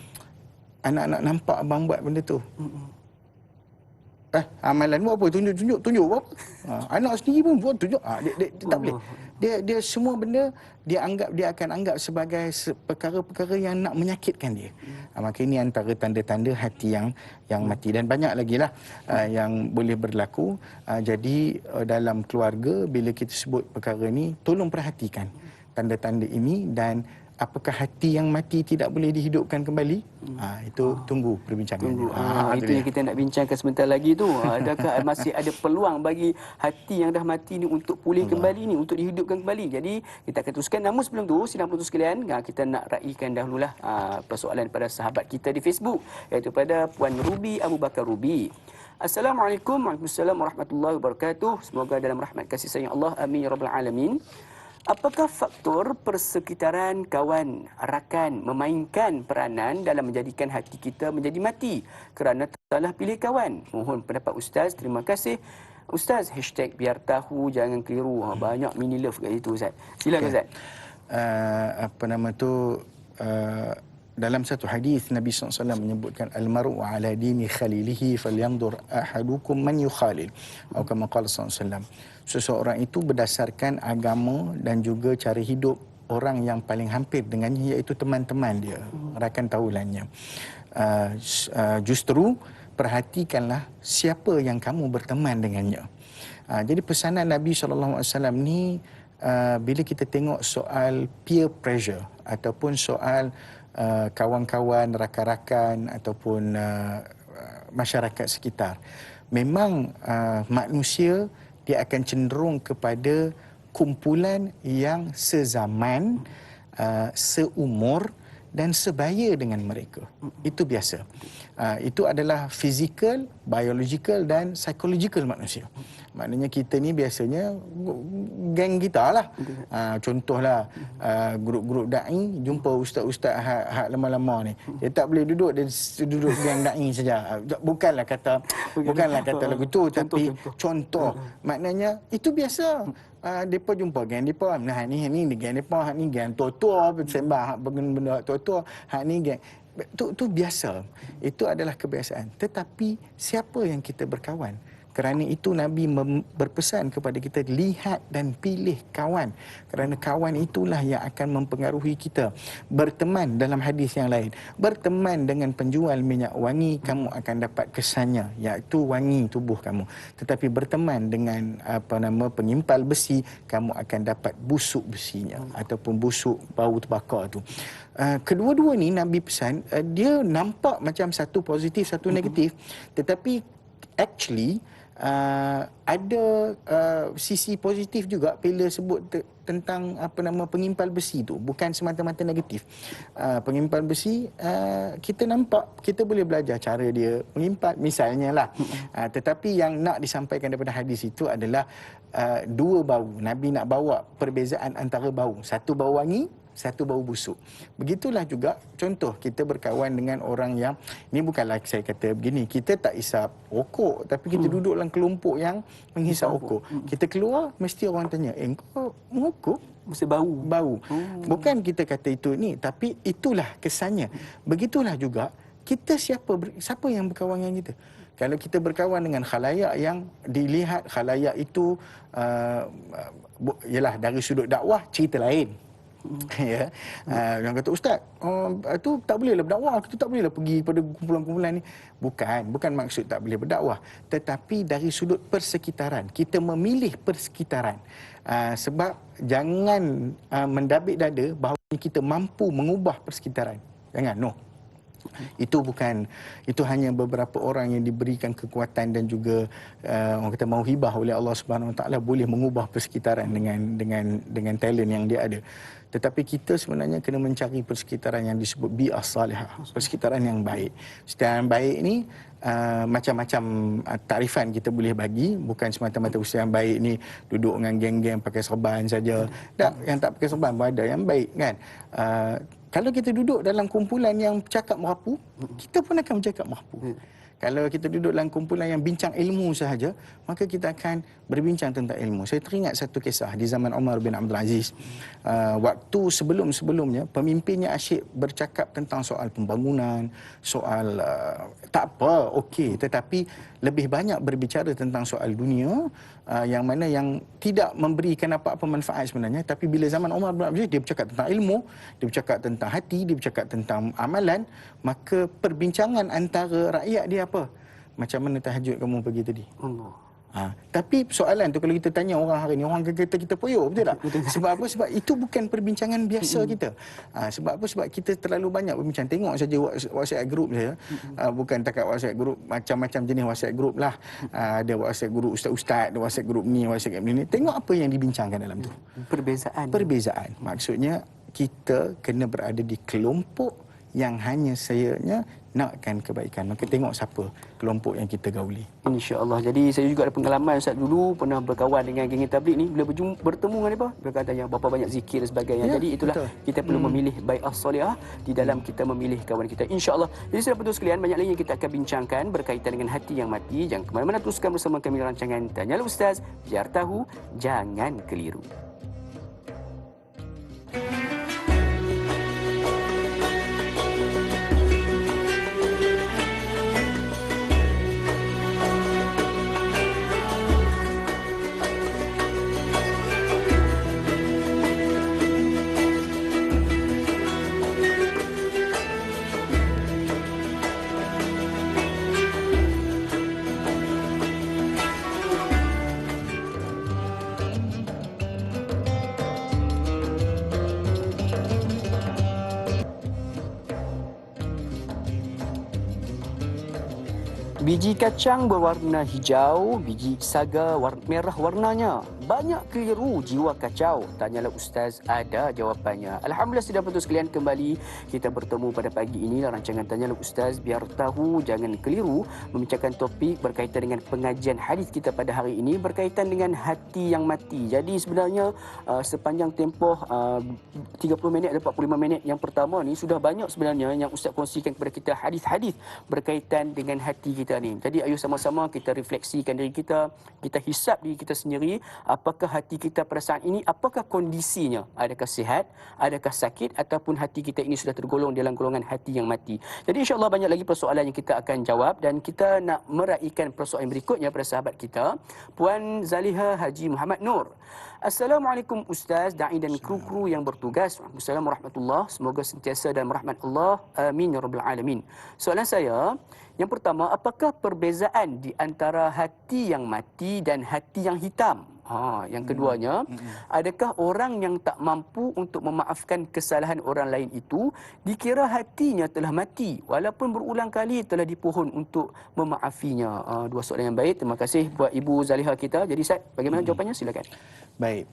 anak-anak nampak abang buat benda tu. Amalan buat apa? Tunjuk buat apa? Anak sendiri pun buat tunjuk. Dia tak boleh. Dia semua benda dia akan anggap sebagai perkara-perkara yang nak menyakitkan dia. Maka ini antara tanda-tanda hati yang mati, dan banyak lagi lah yang boleh berlaku. Jadi dalam keluarga bila kita sebut perkara ni, tolong perhatikan tanda-tanda ini dan apakah hati yang mati tidak boleh dihidupkan kembali? Itu tunggu perbincangan. Itu yang kita nak bincangkan sebentar lagi tu. Adakah masih ada peluang bagi hati yang dah mati ni untuk pulih kembali ni, untuk dihidupkan kembali? Jadi kita akan teruskan. Namun sebelum tu, sidang penonton sekalian, kita nak raikan dahululah persoalan pada sahabat kita di Facebook, iaitu pada Puan Ruby Abu Bakar Ruby. Assalamualaikum warahmatullahi wabarakatuh. Semoga dalam rahmat kasih sayang Allah. Amin ya rabbal alamin. Apakah faktor persekitaran, kawan, rakan memainkan peranan dalam menjadikan hati kita menjadi mati kerana salah pilih kawan? Mohon pendapat Ustaz. Terima kasih. Ustaz, hashtag biar tahu jangan keliru. Banyak mini love kat situ, Ustaz. Silakan, Ustaz. Dalam satu hadis Nabi SAW menyebutkan al-mar'u ala dini khalilihi falyanzur ahadukum man yukhalil. Atau kama qala SAW. Seseorang itu berdasarkan agama dan juga cara hidup orang yang paling hampir dengannya, iaitu teman-teman dia, rakan taulannya. Justru perhatikanlah siapa yang kamu berteman dengannya. Jadi pesanan Nabi SAW ni, bila kita tengok soal peer pressure ataupun soal kawan-kawan, rakan-rakan ataupun masyarakat sekitar, memang manusia dia akan cenderung kepada kumpulan yang sezaman, seumur dan sebaya dengan mereka. Itu biasa. Itu adalah fizikal, biological dan psychological manusia. Maknanya kita ni biasanya geng kita lah. Contohlah grup-grup da'i jumpa ustaz-ustaz hak lama-lama ni. Dia tak boleh duduk, dia duduk geng da'i saja. Bukanlah kata lagu tu, tapi contoh. Maknanya itu biasa. Depa jumpa geng depa. Nah ni geng depa, hak ni geng tua-tua sembah hak benda tua-tua, hak ni geng. Itu biasa. Itu adalah kebiasaan. Tetapi siapa yang kita berkawan? Kerana itu Nabi berpesan kepada kita, lihat dan pilih kawan. Kerana kawan itulah yang akan mempengaruhi kita. Berteman, dalam hadis yang lain, berteman dengan penjual minyak wangi, kamu akan dapat kesannya, iaitu wangi tubuh kamu. Tetapi berteman dengan penyimpal besi, kamu akan dapat busuk besinya ataupun busuk bau terbakar tu. Kedua-dua ni Nabi pesan, dia nampak macam satu positif, satu negatif, tetapi actually ada sisi positif juga bila sebut tentang pengimpal besi tu, bukan semata-mata negatif. Pengimpal besi, kita nampak, kita boleh belajar cara dia mengimpal misalnya lah. Tetapi yang nak disampaikan daripada hadis itu adalah dua bau. Nabi nak bawa perbezaan antara bau, satu bau wangi, satu bau busuk. Begitulah juga contoh kita berkawan dengan orang yang, ini bukanlah saya kata begini, kita tak isap rokok, tapi kita duduk dalam kelompok yang menghisap rokok. Kita keluar, mesti orang tanya, kau merokok? Mesti bau. Bukan kita kata itu ni, tapi itulah kesannya. Begitulah juga kita siapa yang berkawan dengan kita. Kalau kita berkawan dengan khalayak yang dilihat khalayak itu ialah dari sudut dakwah, cerita lain. Ya, yang kata ustaz, tu tak bolehlah berdakwah, kita tak bolehlah pergi pada kumpulan-kumpulan ni. Bukan maksud tak boleh berdakwah, tetapi dari sudut persekitaran, kita memilih persekitaran. Sebab jangan mendabik dada bahawa kita mampu mengubah persekitaran. Jangan, no. Itu hanya beberapa orang yang diberikan kekuatan dan juga orang kata mauhibah oleh Allah Subhanahu Wa Taala boleh mengubah persekitaran dengan talent yang dia ada. Tetapi kita sebenarnya kena mencari persekitaran yang disebut bi'ah salihah, persekitaran yang baik. Persekitaran baik ni macam-macam tarifan kita boleh bagi, bukan semata-mata usaha yang baik ni duduk dengan geng-geng pakai serban saja. Tak, yang tak pakai serban pun ada yang baik kan. Kalau kita duduk dalam kumpulan yang bercakap merapu, kita pun akan bercakap merapu. Kalau kita duduk dalam kumpulan yang bincang ilmu sahaja, maka kita akan berbincang tentang ilmu. Saya teringat satu kisah di zaman Umar bin Abdul Aziz. Waktu sebelum-sebelumnya, pemimpinnya asyik bercakap tentang soal pembangunan, soal tak apa, okey. Tetapi lebih banyak berbicara tentang soal dunia, yang mana yang tidak memberikan apa-apa manfaat sebenarnya. Tapi bila zaman Umar bin Abdul Aziz, dia bercakap tentang ilmu, dia bercakap tentang hati, dia bercakap tentang amalan, maka perbincangan antara rakyat dia apa? Macam mana tahajud kamu pagi tadi? Tapi soalan tu kalau kita tanya orang hari ni, orang kata kita poyok, betul tak? Sebab apa? Sebab itu bukan perbincangan biasa kita. Sebab apa? Sebab kita terlalu banyak berbincang. Tengok saja WhatsApp group saya. Bukan takat WhatsApp group, macam-macam jenis WhatsApp group lah. Ada WhatsApp group ustaz-ustaz, ada WhatsApp group ni, WhatsApp group ni. Tengok apa yang dibincangkan dalam tu. Perbezaan. Maksudnya kita kena berada di kelompok yang hanya sayanya nakkan kebaikan. Maka tengok siapa kelompok yang kita gauli. InsyaAllah. Jadi saya juga ada pengalaman Ustaz, dulu pernah berkawan dengan geng tabligh ni. Bila bertemu dengan mereka, mereka katanya berapa banyak zikir dan sebagainya. Jadi itulah kita perlu memilih bai'ah salihah di dalam kita memilih kawan kita, insyaAllah. Jadi sudah betul sekalian, banyak lagi yang kita akan bincangkan berkaitan dengan hati yang mati. Jangan ke mana-mana, teruskan bersama kami rancangan Tanyalah Ustaz, biar tahu, jangan keliru. Biji kacang berwarna hijau, biji saga merah warnanya. Banyak keliru jiwa kacau. Tanyalah Ustaz, ada jawapannya. Alhamdulillah, sudah betul sekalian, kembali kita bertemu pada pagi ini dalam rancangan Tanyalah Ustaz, biar tahu, jangan keliru, membincangkan topik berkaitan dengan pengajian hadis kita pada hari ini berkaitan dengan hati yang mati. Jadi sebenarnya sepanjang tempoh 30 minit atau 45 minit yang pertama ni sudah banyak sebenarnya yang Ustaz kongsikan kepada kita hadis-hadis berkaitan dengan hati kita ni. Jadi ayo sama-sama kita refleksikan diri kita, kita hisap diri kita sendiri, apakah hati kita pada saat ini, apakah kondisinya, adakah sihat, adakah sakit, ataupun hati kita ini sudah tergolong dalam golongan hati yang mati. Jadi insya-Allah banyak lagi persoalan yang kita akan jawab, dan kita nak meraihkan persoalan berikutnya pada sahabat kita, Puan Zaliha Haji Muhammad Nur. Assalamualaikum Ustaz, da'i dan kru-kru yang bertugas. Assalamualaikum warahmatullahi, semoga sentiasa dalam rahmat Allah. Amin ya rabbal alamin. Soalan saya, yang pertama, apakah perbezaan di antara hati yang mati dan hati yang hitam? Yang keduanya, adakah orang yang tak mampu untuk memaafkan kesalahan orang lain itu dikira hatinya telah mati walaupun berulang kali telah dipohon untuk memaafinya? Dua soalan yang baik. Terima kasih buat Ibu Zaliha kita. Jadi Ustaz, bagaimana jawapannya? Silakan. Baik.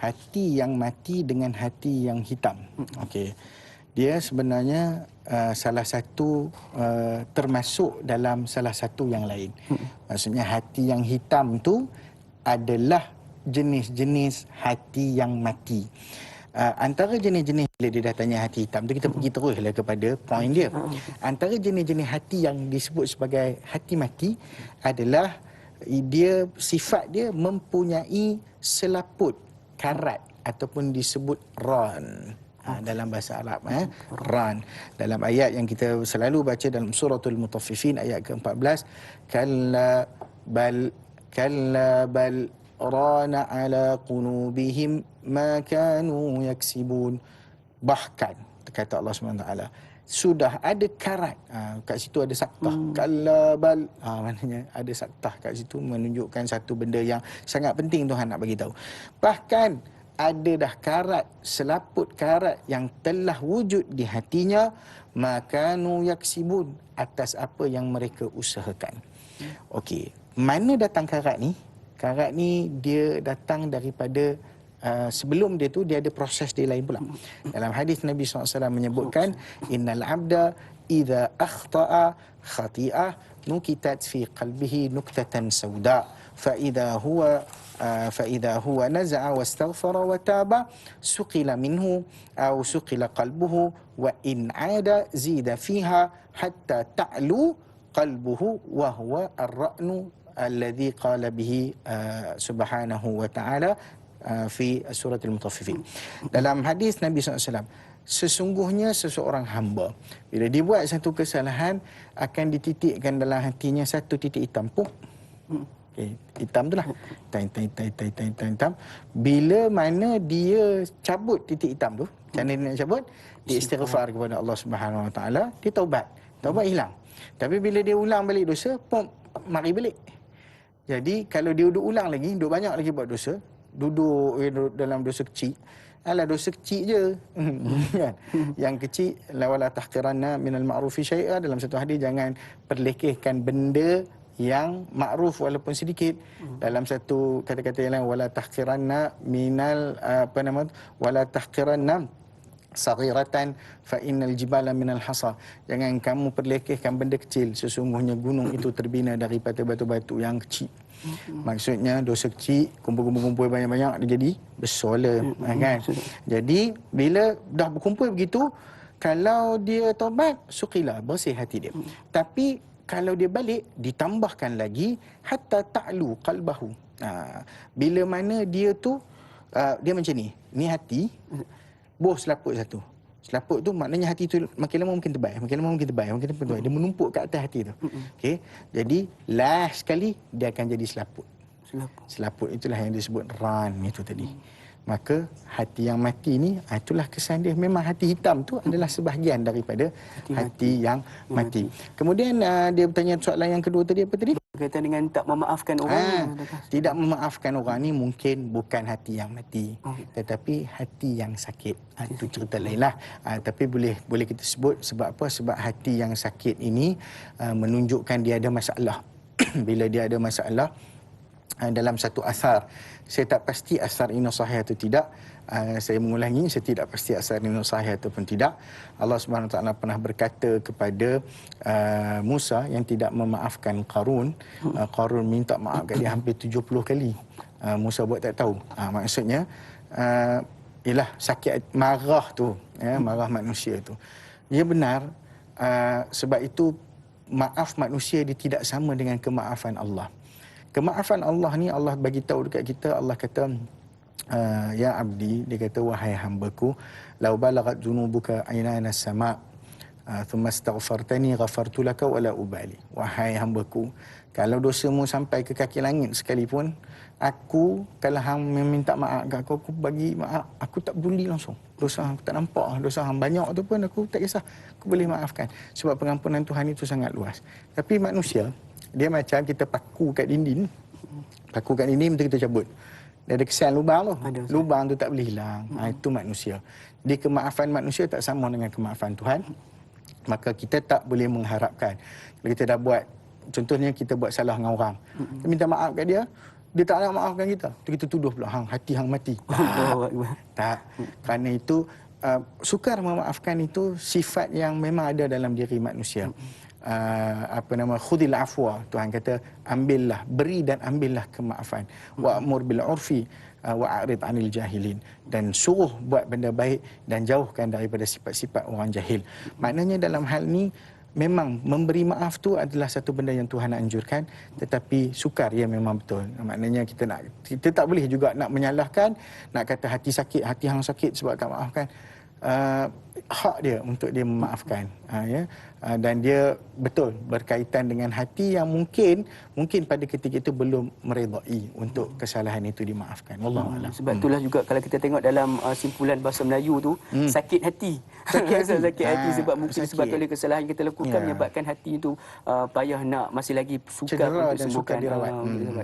Hati yang mati dengan hati yang hitam. Okey. Dia sebenarnya salah satu termasuk dalam salah satu yang lain. Maksudnya hati yang hitam tu adalah jenis-jenis hati yang mati. Antara jenis-jenis, bila dia dah tanya hati hitam tu, kita pergi teruslah kepada poin dia. Antara jenis-jenis hati yang disebut sebagai hati mati adalah dia, sifat dia mempunyai selaput karat ataupun disebut ran. Dalam bahasa Arab, ran. Dalam ayat yang kita selalu baca dalam suratul Mutaffifin ayat ke-14, kalla bal rana ala qulubihim ma kanu yaksibun. Bahkan kata Allah SWT, sudah ada karat. Kat situ ada saktah. Kalla bal, maknanya ada saktah kat situ, menunjukkan satu benda yang sangat penting Tuhan nak bagi tahu. Bahkan ada dah karat, selaput karat yang telah wujud di hatinya, makanu yaksibun, atas apa yang mereka usahakan. Okey, mana datang karat ni? Karat ni dia datang daripada sebelum dia tu dia ada proses dia lain pula. Dalam hadis Nabi SAW menyebutkan, innal abda idza akhta'a khati'ah nukitat fi qalbihi nuktatan sauda fa idza huwa naza'a wastaghfara wa taba suqila minhu aw suqila qalbuhu wa in 'ada zida fiha hatta ta'lu qalbuhu wa huwa ar-ra'nu alladhi qala bihi subhanahu wa ta'ala fi surah Al-Mutaffifin. Dalam hadis Nabi SAW, sesungguhnya seseorang hamba bila dia buat satu kesalahan akan dititikkan dalam hatinya satu titik hitam. Hitam tu lah. Hitam. Bila mana dia cabut titik hitam tu, macam mana dia nak cabut? Dia istighfar kepada Allah Subhanahu Wa Taala, dia taubat. Taubat hilang. Tapi bila dia ulang balik dosa, mari balik. Jadi kalau dia duduk ulang lagi, duduk banyak lagi buat dosa, duduk dalam dosa kecil, alah dosa kecil je. Kan? Yang kecil, la wala tahqiranna minal ma'rufi syai'a, dalam satu hadis jangan perlekehkan benda yang ma'ruf walaupun sedikit. Dalam satu kata-kata yang lain, wala tahqiranna minal wala tahqiranna saghiratan fa innal jibala minal hasa. Jangan kamu perlekehkan benda kecil, sesungguhnya gunung itu terbina daripada batu-batu yang kecil. Maksudnya dosa kecil kumpul-kumpul banyak-banyak dia jadi besar lah, kan. Jadi bila dah berkumpul begitu, kalau dia taubat, syukurlah, bersih hati dia. Tapi kalau dia balik, ditambahkan lagi hatta ta'lu qalbahu. Bila mana dia tu dia macam ni hati selaput satu. Selaput tu maknanya hati tu makin lama makin tebal, makin lama makin tebal, makin tebal. Dia menumpuk kat atas hati tu. Okey. Jadi last sekali dia akan jadi selaput. Selaput itulah yang disebut ran itu tadi. Maka hati yang mati ni, itulah kesan dia. Memang hati hitam tu adalah sebahagian daripada hati yang mati. Kemudian dia bertanya soalan yang kedua tadi, apa tadi? Berkaitan dengan tak memaafkan orang. Tidak memaafkan orang ni mungkin bukan hati yang mati, tetapi hati yang sakit. Itu cerita lain lah. Tapi boleh kita sebut sebab apa? Sebab hati yang sakit ini menunjukkan dia ada masalah. Bila dia ada masalah, dalam satu asar, saya tak pasti asar ini sahih atau tidak, saya mengulangi, saya tidak pasti asar ini sahih ataupun tidak. Allah Subhanahu Wa Taala pernah berkata kepada Musa yang tidak memaafkan Qarun. Qarun minta maaf kat dia hampir 70 kali. Musa buat tak tahu. Maksudnya ialah sakit marah tu, marah manusia tu. Ia benar, sebab itu maaf manusia dia tidak sama dengan kemaafan Allah. Kemaafan Allah ni Allah bagi tahu dekat kita. Allah kata, ya abdi, dia kata wahai hambaku, law balagat dhunubuka aynana sama' thumma astaghfartani ghafartu laka wala ubali. Wahai hambaku, kalau dosamu sampai ke kaki langit sekalipun, aku kalau hang meminta maaf kat aku bagi maaf, aku tak peduli langsung. Dosa hang aku tak nampak, dosa hang banyak tu pun aku tak kisah, aku boleh maafkan. Sebab pengampunan Tuhan itu sangat luas. Tapi manusia, dia macam kita paku kat dinding. Paku kat dinding betul kita cabut. Dia ada kesan lubang tu. Lubang tu tak boleh hilang. Itu manusia. Jadi kemaafan manusia tak sama dengan kemaafan Tuhan. Maka kita tak boleh mengharapkan. Kalau kita dah buat, contohnya kita buat salah dengan orang, kita minta maaf kat dia, dia tak nak maafkan kita. Tu kita tuduh pula, hati hang mati. Tak. Kerana itu sukar memaafkan itu sifat yang memang ada dalam diri manusia. Khudil afwa, Tuhan kata ambillah, beri dan ambillah kemaafan. Wa'mur bil urfi wa'rid 'anil jahilin, dan suruh buat benda baik dan jauhkan daripada sifat-sifat orang jahil. Maknanya dalam hal ni memang memberi maaf tu adalah satu benda yang Tuhan nak anjurkan, tetapi sukar, ya memang betul. Maknanya kita tak boleh juga nak menyalahkan, nak kata hati sakit, hati hang sakit sebab tak maafkan. Hak dia untuk dia memaafkan, dan dia betul berkaitan dengan hati yang mungkin pada ketika itu belum meredai untuk kesalahan itu dimaafkan. Wallahu a'lam. Sebab itulah juga kalau kita tengok dalam simpulan bahasa Melayu tu, sakit hati. Sakit hati sebab mungkin sebab oleh kesalahan yang kita lakukan menyebabkan hati itu payah nak masih lagi sukar untuk sembuhkan.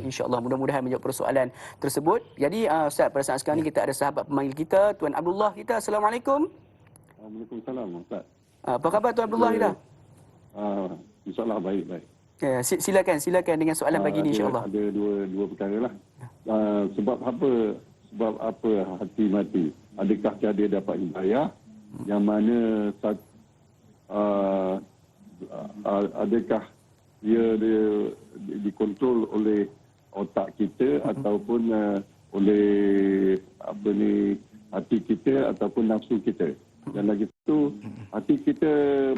InsyaAllah mudah-mudahan menjawab persoalan tersebut. Jadi Ustaz, pada saat sekarang ni kita ada sahabat pemanggil kita, Tuan Abdullah kita. Assalamualaikum. Waalaikumsalam, Ustaz. Apa khabar Tuan Abdullah kita? InsyaAllah baik. Ya, silakan dengan soalan pagi ni insyaAllah. Ada dua perkara lah. Sebab apa hati mati? Adakah dia dapat hidayah? Yang mana adakah dia dikontrol oleh otak kita ataupun oleh hati kita ataupun nafsu kita? Dan lagi satu, hati kita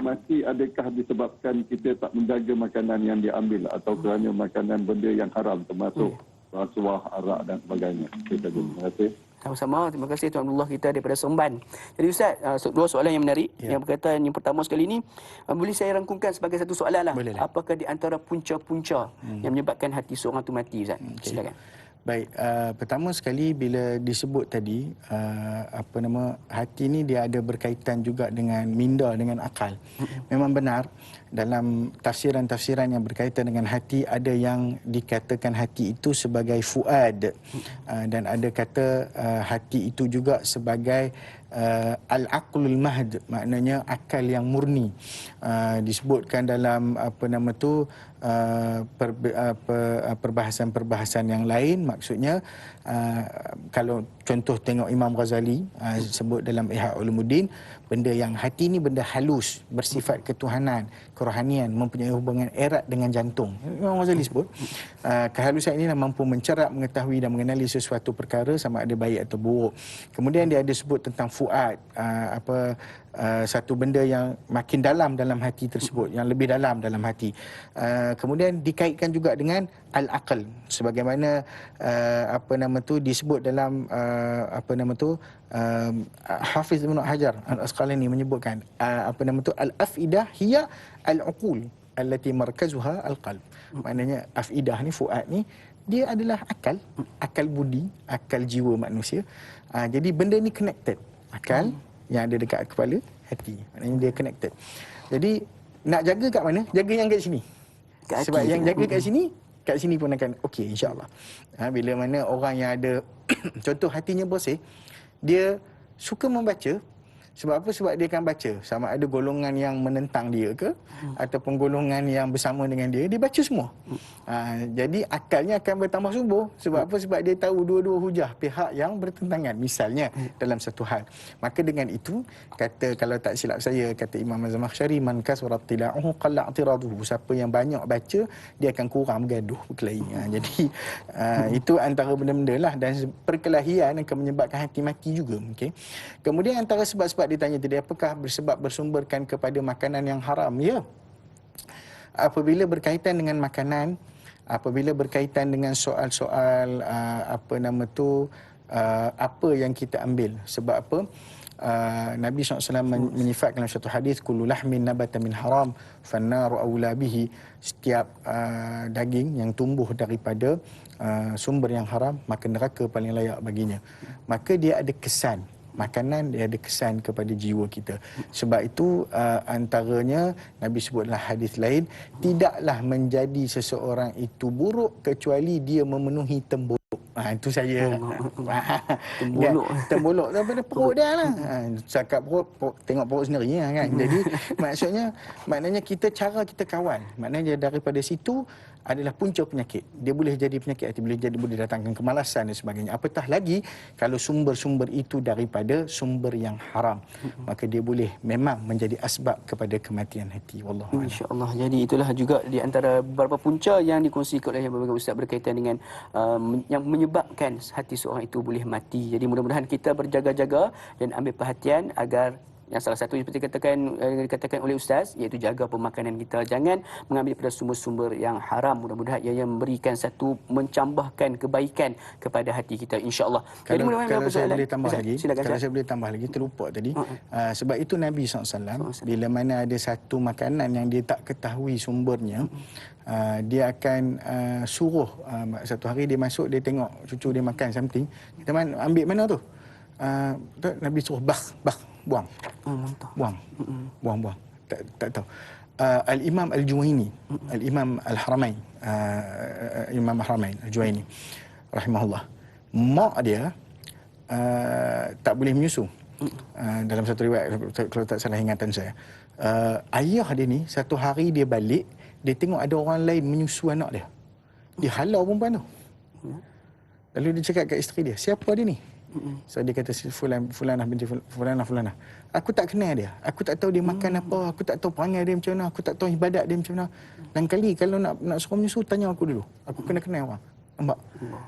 mati adakah disebabkan kita tak menjaga makanan yang diambil atau kerana makanan benda yang haram termasuk rasuah, arak dan sebagainya. Terima kasih. Sama-sama. Terima kasih Tuan Abdullah kita daripada Somban. Jadi Ustaz, dua soalan yang menarik. Yang berkaitan yang pertama sekali ni, boleh saya rangkumkan sebagai satu soalan lah. Apakah di antara punca-punca yang menyebabkan hati seorang tu mati, Ustaz? Silakan. Baik, pertama sekali bila disebut tadi hati ni dia ada berkaitan juga dengan minda, dengan akal. Memang benar dalam tafsiran-tafsiran yang berkaitan dengan hati ada yang dikatakan hati itu sebagai fuad, dan ada kata hati itu juga sebagai al-aqlul mahd, maknanya akal yang murni. Disebutkan dalam perbahasan-perbahasan yang lain, maksudnya kalau contoh tengok Imam Ghazali sebut dalam Ihya Ulumuddin, benda yang hati ni benda halus, bersifat ketuhanan, kerohanian, mempunyai hubungan erat dengan jantung. Imam Ghazali sebut kehalusan ini mampu mencerap, mengetahui dan mengenali sesuatu perkara sama ada baik atau buruk. Kemudian dia ada sebut tentang fuad, satu benda yang makin dalam hati tersebut, yang lebih dalam hati. Kemudian dikaitkan juga dengan al-aql, sebagaimana disebut dalam Hafiz Ibn Hajar Al-Asqalani menyebutkan al-afidah hiya al-uqul allati markazuha al-qalb. Maknanya afidah ni, fuad ni, dia adalah akal budi, akal jiwa manusia. Jadi benda ni connected. Akal yang ada dekat kepala, hati. Maknanya dia connected. Jadi nak jaga kat mana? Jaga yang kat sini. Sebab yang jaga kat sini pun akan okey, insya-Allah. Bila mana orang yang ada contoh hatinya bersih, dia suka membaca. Sebab apa? Sebab dia akan baca sama ada golongan yang menentang dia ke ataupun golongan yang bersama dengan dia baca semua. Jadi akalnya akan bertambah subur. Sebab apa? Sebab dia tahu dua-dua hujah pihak yang bertentangan, misalnya dalam satu hal. Maka dengan itu, kata, kalau tak silap saya, kata Imam Az-Zamakhsyari, man kasura tila'uhu qalla i'tiraduhu, siapa yang banyak baca dia akan kurang bergaduh, berkelahi. Jadi itu antara benda-benda lah, dan perkelahian akan menyebabkan hati mati juga. Okay? Kemudian antara sebab-sebab ditanya tadi, apakah bersumberkan kepada makanan yang haram? Ya. Apabila berkaitan dengan makanan, apabila berkaitan dengan soal-soal apa yang kita ambil. Sebab apa? Nabi SAW menyifatkan dalam satu hadis, kullu lahmin nabata min haram fannaru awla bihi, setiap daging yang tumbuh daripada sumber yang haram, maka neraka paling layak baginya. Maka dia ada kesan, makanan dia ada kesan kepada jiwa kita. Sebab itu antaranya Nabi sebut dalam hadis lain, tidaklah menjadi seseorang itu buruk kecuali dia memenuhi tembok. Itu saya tembok daripada perut dia lah. Cakap perut, tengok perut sendiri kan. Jadi maknanya cara kita kawal, maknanya daripada situ adalah punca penyakit. Dia boleh jadi penyakit hati, boleh datangkan kemalasan dan sebagainya. Apatah lagi kalau sumber-sumber itu daripada sumber yang haram, maka dia boleh memang menjadi asbab kepada kematian hati. Wallahu a'lam. Insya-Allah. Jadi itulah juga di antara beberapa punca yang dikongsikan oleh beberapa ustaz berkaitan dengan yang menyebabkan hati seorang itu boleh mati. Jadi mudah-mudahan kita berjaga-jaga dan ambil perhatian agar yang salah satu seperti dikatakan oleh ustaz, iaitu jaga pemakanan kita, jangan mengambil daripada sumber-sumber yang haram. Mudah-mudahan ia memberikan satu mencambahkan kebaikan kepada hati kita, insya-Allah. Jadi kalau saya boleh tambah Ustaz, lagi, silakan, kalau saya boleh tambah lagi, terlupa tadi. Sebab itu Nabi SAW bila mana ada satu makanan yang dia tak ketahui sumbernya, dia akan suruh, satu hari dia masuk, dia tengok cucu dia makan something, kita ambil mana tu? Nabi suruh buang. Buang. Tak tahu. Al-Imam Al-Juwaini, Al-Imam Al-Haramain, Imam Al-Haramain Al-Juwaini rahimahullah, mak dia tak boleh menyusu. Dalam satu riwayat, kalau tak salah ingatan saya, ayah dia ni satu hari dia balik, dia tengok ada orang lain menyusu anak dia. Dia halau perempuan tu. Lalu dia cakap kat isteri dia, siapa dia ni? So dia kata, fulanah binti fulanah. Aku tak kenal dia. Aku tak tahu dia makan apa, aku tak tahu perangai dia macam mana, aku tak tahu ibadat dia macam mana. Lain kali kalau nak suruh menyusu, tanya aku dulu. Aku kena kenal orang. Nampak?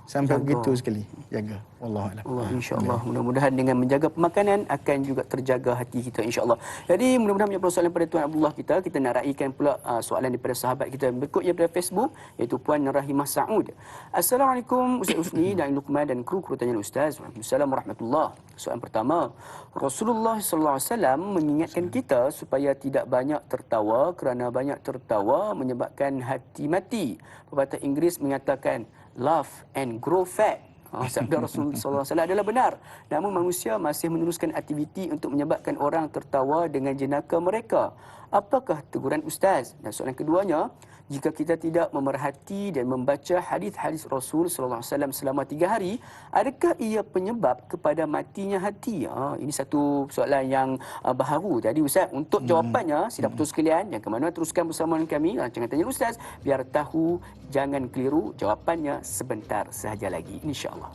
Sampai begitu sekali. Jaga. Wallahualam. InsyaAllah. Mudah-mudahan dengan menjaga pemakanan akan juga terjaga hati kita, insyaAllah. Jadi mudah-mudahan punya persoalan pada Tuan Abdullah kita nak raikan pula soalan daripada sahabat kita berikut daripada Facebook, iaitu Puan Rahimah Saud. Assalamualaikum Ustaz Husni dan Luqman dan kru tanya Ustaz. Waalaikumsalam warahmatullahi. Soalan pertama, Rasulullah SAW mengingatkan kita supaya tidak banyak tertawa kerana banyak tertawa menyebabkan hati mati. Pepatah Inggeris mengatakan, laugh and grow fat. Sabda Rasul sallallahu alaihi wasallam adalah benar. Namun manusia masih meneruskan aktiviti untuk menyebabkan orang tertawa dengan jenaka mereka. Apakah teguran ustaz? Dan soalan keduanya, jika kita tidak memerhati dan membaca hadis-hadis Rasul sallallahu alaihi wasallam selama 3 hari, adakah ia penyebab kepada matinya hati? Ini satu soalan yang baharu. Jadi ustaz, untuk jawapannya sila betul sekalian, yang ke mana teruskan bersama dengan kami rancangan Tanya Ustaz, biar tahu jangan keliru. Jawapannya sebentar sahaja lagi, insya-Allah.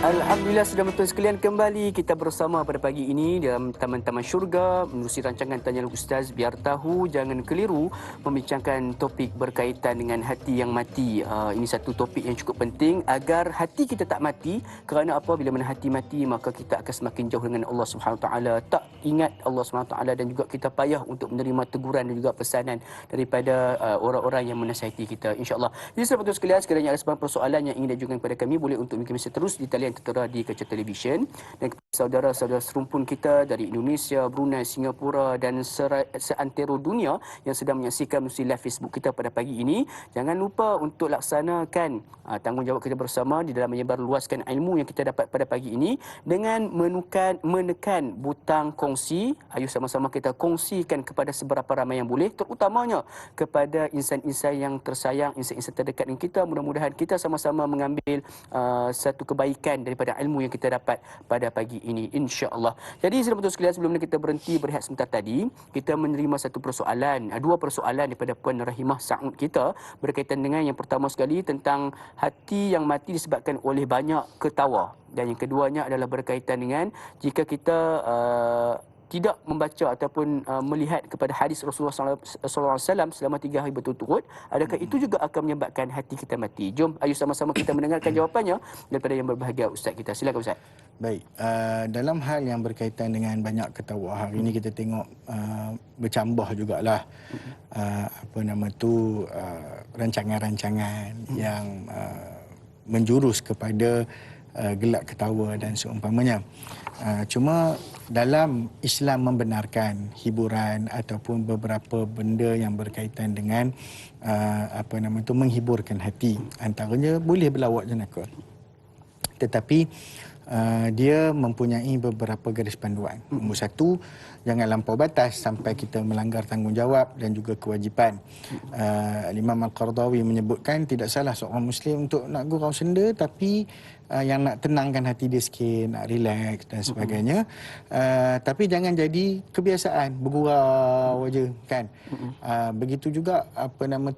Alhamdulillah, sudah betul sekalian, kembali kita bersama pada pagi ini dalam Taman-Taman Syurga menerusi rancangan Tanya Ustaz, biar tahu jangan keliru, membincangkan topik berkaitan dengan hati yang mati. Ini satu topik yang cukup penting agar hati kita tak mati, kerana apa? Bila mana hati mati, maka kita akan semakin jauh dengan Allah Subhanahu Wa Taala, tak ingat Allah Subhanahu Wa Taala, dan juga kita payah untuk menerima teguran dan juga pesanan daripada orang-orang yang menasihati kita, insya-Allah. Jadi sahabat sekalian, sekiranya ada sebarang persoalan yang ingin diajukan kepada kami, boleh untuk kami terus di talian tertera di kaca televisyen, dan saudara-saudara serumpun kita dari Indonesia, Brunei, Singapura dan seantero dunia yang sedang menyaksikan melalui live Facebook kita pada pagi ini, jangan lupa untuk laksanakan tanggungjawab kita bersama di dalam menyebar luaskan ilmu yang kita dapat pada pagi ini dengan menekan butang kongsi. Ayo sama-sama kita kongsikan kepada seberapa ramai yang boleh, terutamanya kepada insan-insan yang tersayang, insan-insan terdekat dengan kita. Mudah-mudahan kita sama-sama mengambil satu kebaikan daripada ilmu yang kita dapat pada pagi ini, insya-Allah. Jadi sahabat sekalian, sebelum kita berhenti berehat sebentar tadi, kita menerima satu persoalan, dua persoalan daripada Puan Rahimah Saud kita, berkaitan dengan yang pertama sekali tentang hati yang mati disebabkan oleh banyak ketawa, dan yang keduanya adalah berkaitan dengan jika kita tidak membaca ataupun melihat kepada hadis Rasulullah SAW selama 3 hari berturut-turut, adakah itu juga akan menyebabkan hati kita mati? Jom, ayo sama-sama kita mendengarkan jawapannya daripada yang berbahagia Ustaz kita. Silakan Ustaz. Baik, dalam hal yang berkaitan dengan banyak ketawa, hari ini kita tengok bercambah jugalah rancangan-rancangan yang menjurus kepada gelak ketawa dan seumpamanya. Cuma dalam Islam membenarkan hiburan ataupun beberapa benda yang berkaitan dengan menghiburkan hati. Antaranya boleh berlawak jenaka. Tetapi dia mempunyai beberapa garis panduan. Nombor satu, jangan lampau batas sampai kita melanggar tanggungjawab dan juga kewajipan. Imam Al-Qardawi menyebutkan tidak salah seorang Muslim untuk nak gurau senda, tapi yang nak tenangkan hati dia sikit, nak relax dan sebagainya. Tapi jangan jadi kebiasaan bergurau aja, kan. Begitu juga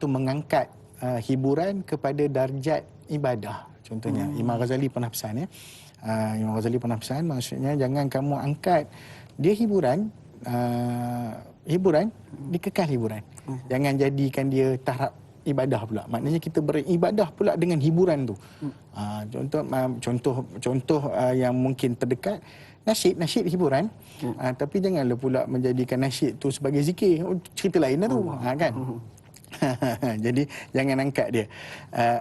mengangkat hiburan kepada darjat ibadah. Contohnya Imam Ghazali pernah pesan, Imam Ghazali pernah pesan, maksudnya jangan kamu angkat dia hiburan, dikekal hiburan. Jangan jadikan dia taraf ibadah pula. Maknanya kita beribadah pula dengan hiburan tu. Contoh yang mungkin terdekat, nasyid hiburan. Tapi janganlah pula menjadikan nasyid tu sebagai zikir. Cerita lain dah tu, kan. Jadi jangan angkat dia.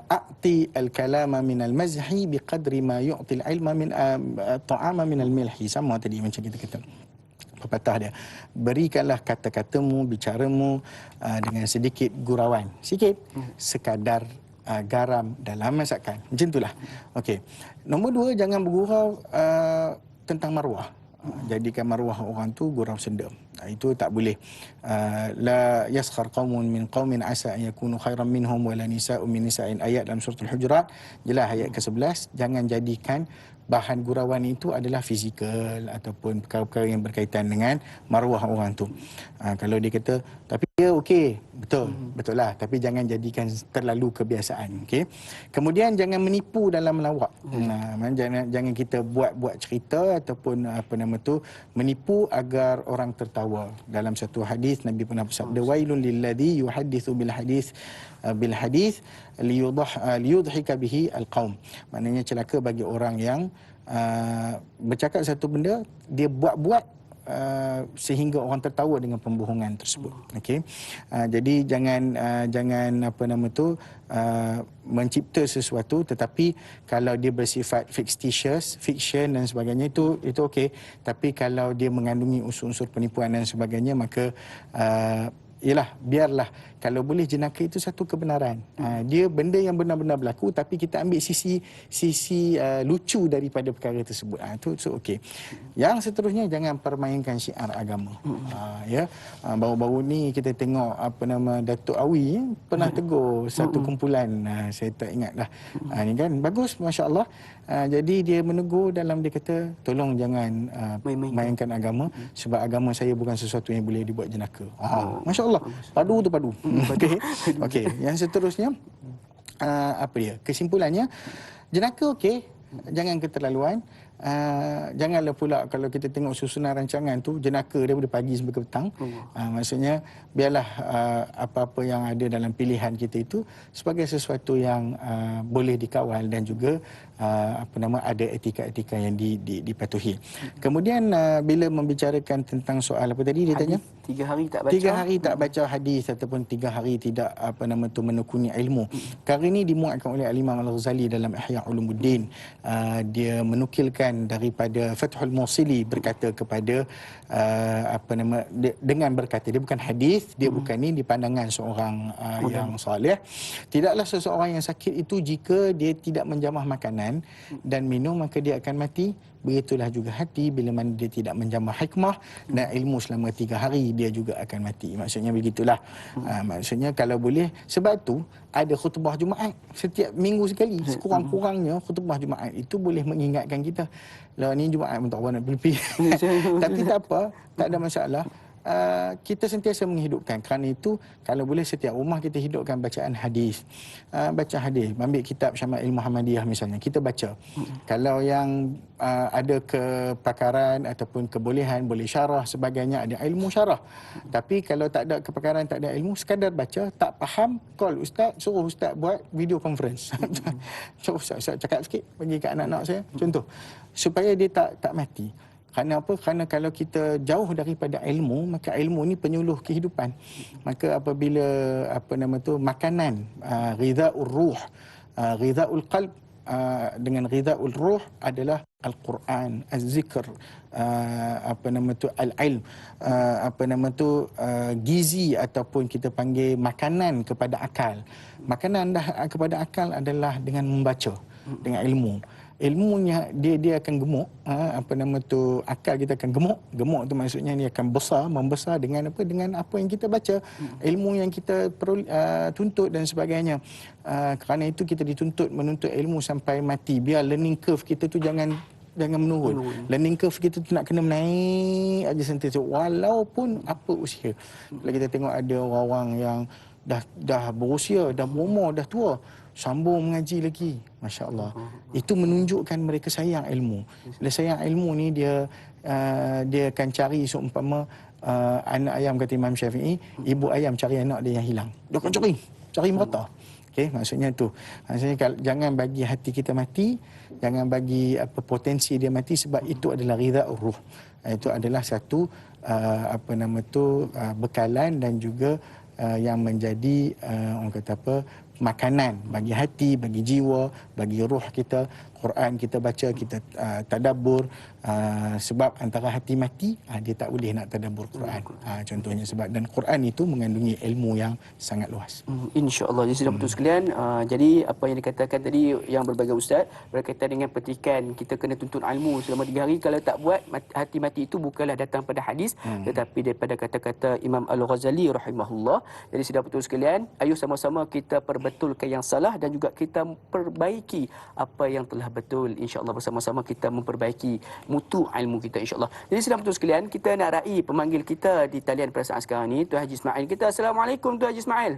A'ti al-kalama min al-mazhi biqadri ma yu'ti al-ilma min ta'ama min al-milhi. Sama tadi macam kita kata pepatah dia. Berikanlah kata-katamu, bicaramu dengan sedikit gurauan. Sikit sekadar garam dalam masakan. Macam itulah. Okey. Nombor 2, jangan bergurau tentang maruah. Jadikan maruah orang tu gurau senda. Itu tak boleh. La yaskhar qaumun min qaumin asa an yakunu khairan minhum wala nisa'un min nisa'in, ayat dalam surah Al-Hujurat. Jelas ayat ke-11, jangan jadikan bahan gurauan itu adalah fizikal ataupun perkara-perkara yang berkaitan dengan maruah orang tu. Kalau dia kata tapi dia okey, betul lah, tapi jangan jadikan terlalu kebiasaan, okey. Kemudian jangan menipu dalam melawak. Jangan kita buat cerita ataupun menipu agar orang tertawa. Dalam satu hadis Nabi pernah bersabda, wailun lilladzi yuhadditsu bil hadis liyudhika bihi alqaum. Maknanya celaka bagi orang yang bercakap satu benda, dia buat-buat sehingga orang tertawa dengan pembohongan tersebut. Okey. Jadi jangan mencipta sesuatu, tetapi kalau dia bersifat fictitious, fiction dan sebagainya, itu okey. Tapi kalau dia mengandungi unsur-unsur penipuan dan sebagainya, maka biarlah. Kalau boleh jenaka itu satu kebenaran. Dia benda yang benar-benar berlaku, tapi kita ambil sisi lucu daripada perkara tersebut. Itu okey. Yang seterusnya, jangan permainkan syiar agama. Baru-baru ni kita tengok Datuk Awi pernah tegur satu kumpulan, saya tak ingat dah. Ni kan bagus, masya-Allah. Jadi dia menegur dia kata tolong jangan mainkan agama, sebab agama saya bukan sesuatu yang boleh dibuat jenaka. Masya-Allah. Padu tu padu. Okey. Yang seterusnya kesimpulannya, jenaka okey, jangan keterlaluan. Janganlah pula kalau kita tengok susunan rancangan tu jenaka daripada pagi sampai ke petang. Maksudnya biarlah apa-apa yang ada dalam pilihan kita itu sebagai sesuatu yang boleh dikawal dan juga ada etika-etika yang dipatuhi. Kemudian bila membicarakan tentang soal apa tadi dia tanya? 3 hari tak baca. 3 hari tak baca hadis ataupun 3 hari tidak menekuni ilmu. Perkara ini dimuatkan oleh Al-Imam Al-Ghazali dalam Ihya Ulumuddin. Dia menukilkan daripada Fathul Mawsili berkata kepada dengan berkata, dia bukan hadis, dia bukan ni, di pandangan seorang yang soleh, tidaklah seseorang yang sakit itu jika dia tidak menjamah makanan dan minum maka dia akan mati. Begitulah juga hati, bila mana dia tidak menjamah hikmah dan ilmu selama 3 hari, dia juga akan mati. Maksudnya begitulah. Maksudnya kalau boleh, sebab tu ada khutbah Jumaat setiap minggu sekali. Sekurang-kurangnya khutbah Jumaat itu boleh mengingatkan kita, lah ni Jumaat pun tak apa nak pergi. Tapi tak apa, tak ada masalah. Kita sentiasa menghidupkan. Kerana itu, kalau boleh setiap rumah kita hidupkan bacaan hadis. Baca hadis, ambil kitab Syama'il Muhammadiyah misalnya, kita baca. Kalau yang ada kepakaran ataupun kebolehan, boleh syarah sebagainya, ada ilmu syarah. Tapi kalau tak ada kepakaran, tak ada ilmu, sekadar baca, tak faham, call ustaz, suruh ustaz buat video conference. Suruh ustaz cakap sikit bagi kat anak-anak saya, contoh, supaya dia tak mati. Kerana apa? Kerana kalau kita jauh daripada ilmu, maka ilmu ni penyuluh kehidupan. Maka apabila makanan, ghidha'ur ruh, ghidha'ul qalb dengan ghidha'ul ruh adalah Al-Quran, Az-Zikr, Al-Ilm, gizi ataupun kita panggil makanan kepada akal. Makanan kepada akal adalah dengan membaca, dengan ilmu. Ilmunya dia akan gemuk, akal kita akan gemuk tu maksudnya dia akan membesar dengan apa yang kita baca, ilmu yang kita perlu tuntut dan sebagainya. Kerana itu kita menuntut ilmu sampai mati. Biar learning curve kita tu jangan menurun. Learning curve kita tu nak kena menaik aja sentiasa walaupun apa usia. Kalau kita tengok ada orang-orang yang dah berusia, dah berumur, dah tua, sambung mengaji lagi. Masya Allah. Itu menunjukkan mereka sayang ilmu. Bila sayang ilmu ni, dia akan cari seumpama anak ayam, kata Imam Syafi'i, ibu ayam cari anak dia yang hilang. Dia akan cari merata. Okey, maksudnya tu. Maksudnya jangan bagi hati kita mati, jangan bagi potensi dia mati, sebab itu adalah ghidha'ur ruh. Itu adalah satu bekalan dan juga yang menjadi orang kata makanan bagi hati, bagi jiwa, bagi ruh kita. Quran kita baca, kita tadabbur, sebab antara hati mati, dia tak boleh nak tadabbur Quran. Contohnya sebab, dan Quran itu mengandungi ilmu yang sangat luas. InsyaAllah. Jadi sudah betul sekalian. Jadi apa yang dikatakan tadi yang berbagai ustaz berkaitan dengan petikan kita kena tuntut ilmu selama 3 hari. Kalau tak buat, hati mati itu bukanlah datang pada hadis, tetapi daripada kata-kata Imam Al-Ghazali rahimahullah. Jadi sudah betul sekalian, ayo sama-sama kita perbetulkan yang salah dan juga kita perbaiki apa yang telah betul. InsyaAllah bersama-sama kita memperbaiki mutu ilmu kita, insyaAllah. Jadi sudah betul sekalian, kita nak raih pemanggil kita di talian pada saat sekarang ni, Tuan Haji Ismail kita. Assalamualaikum Tuan Haji Ismail.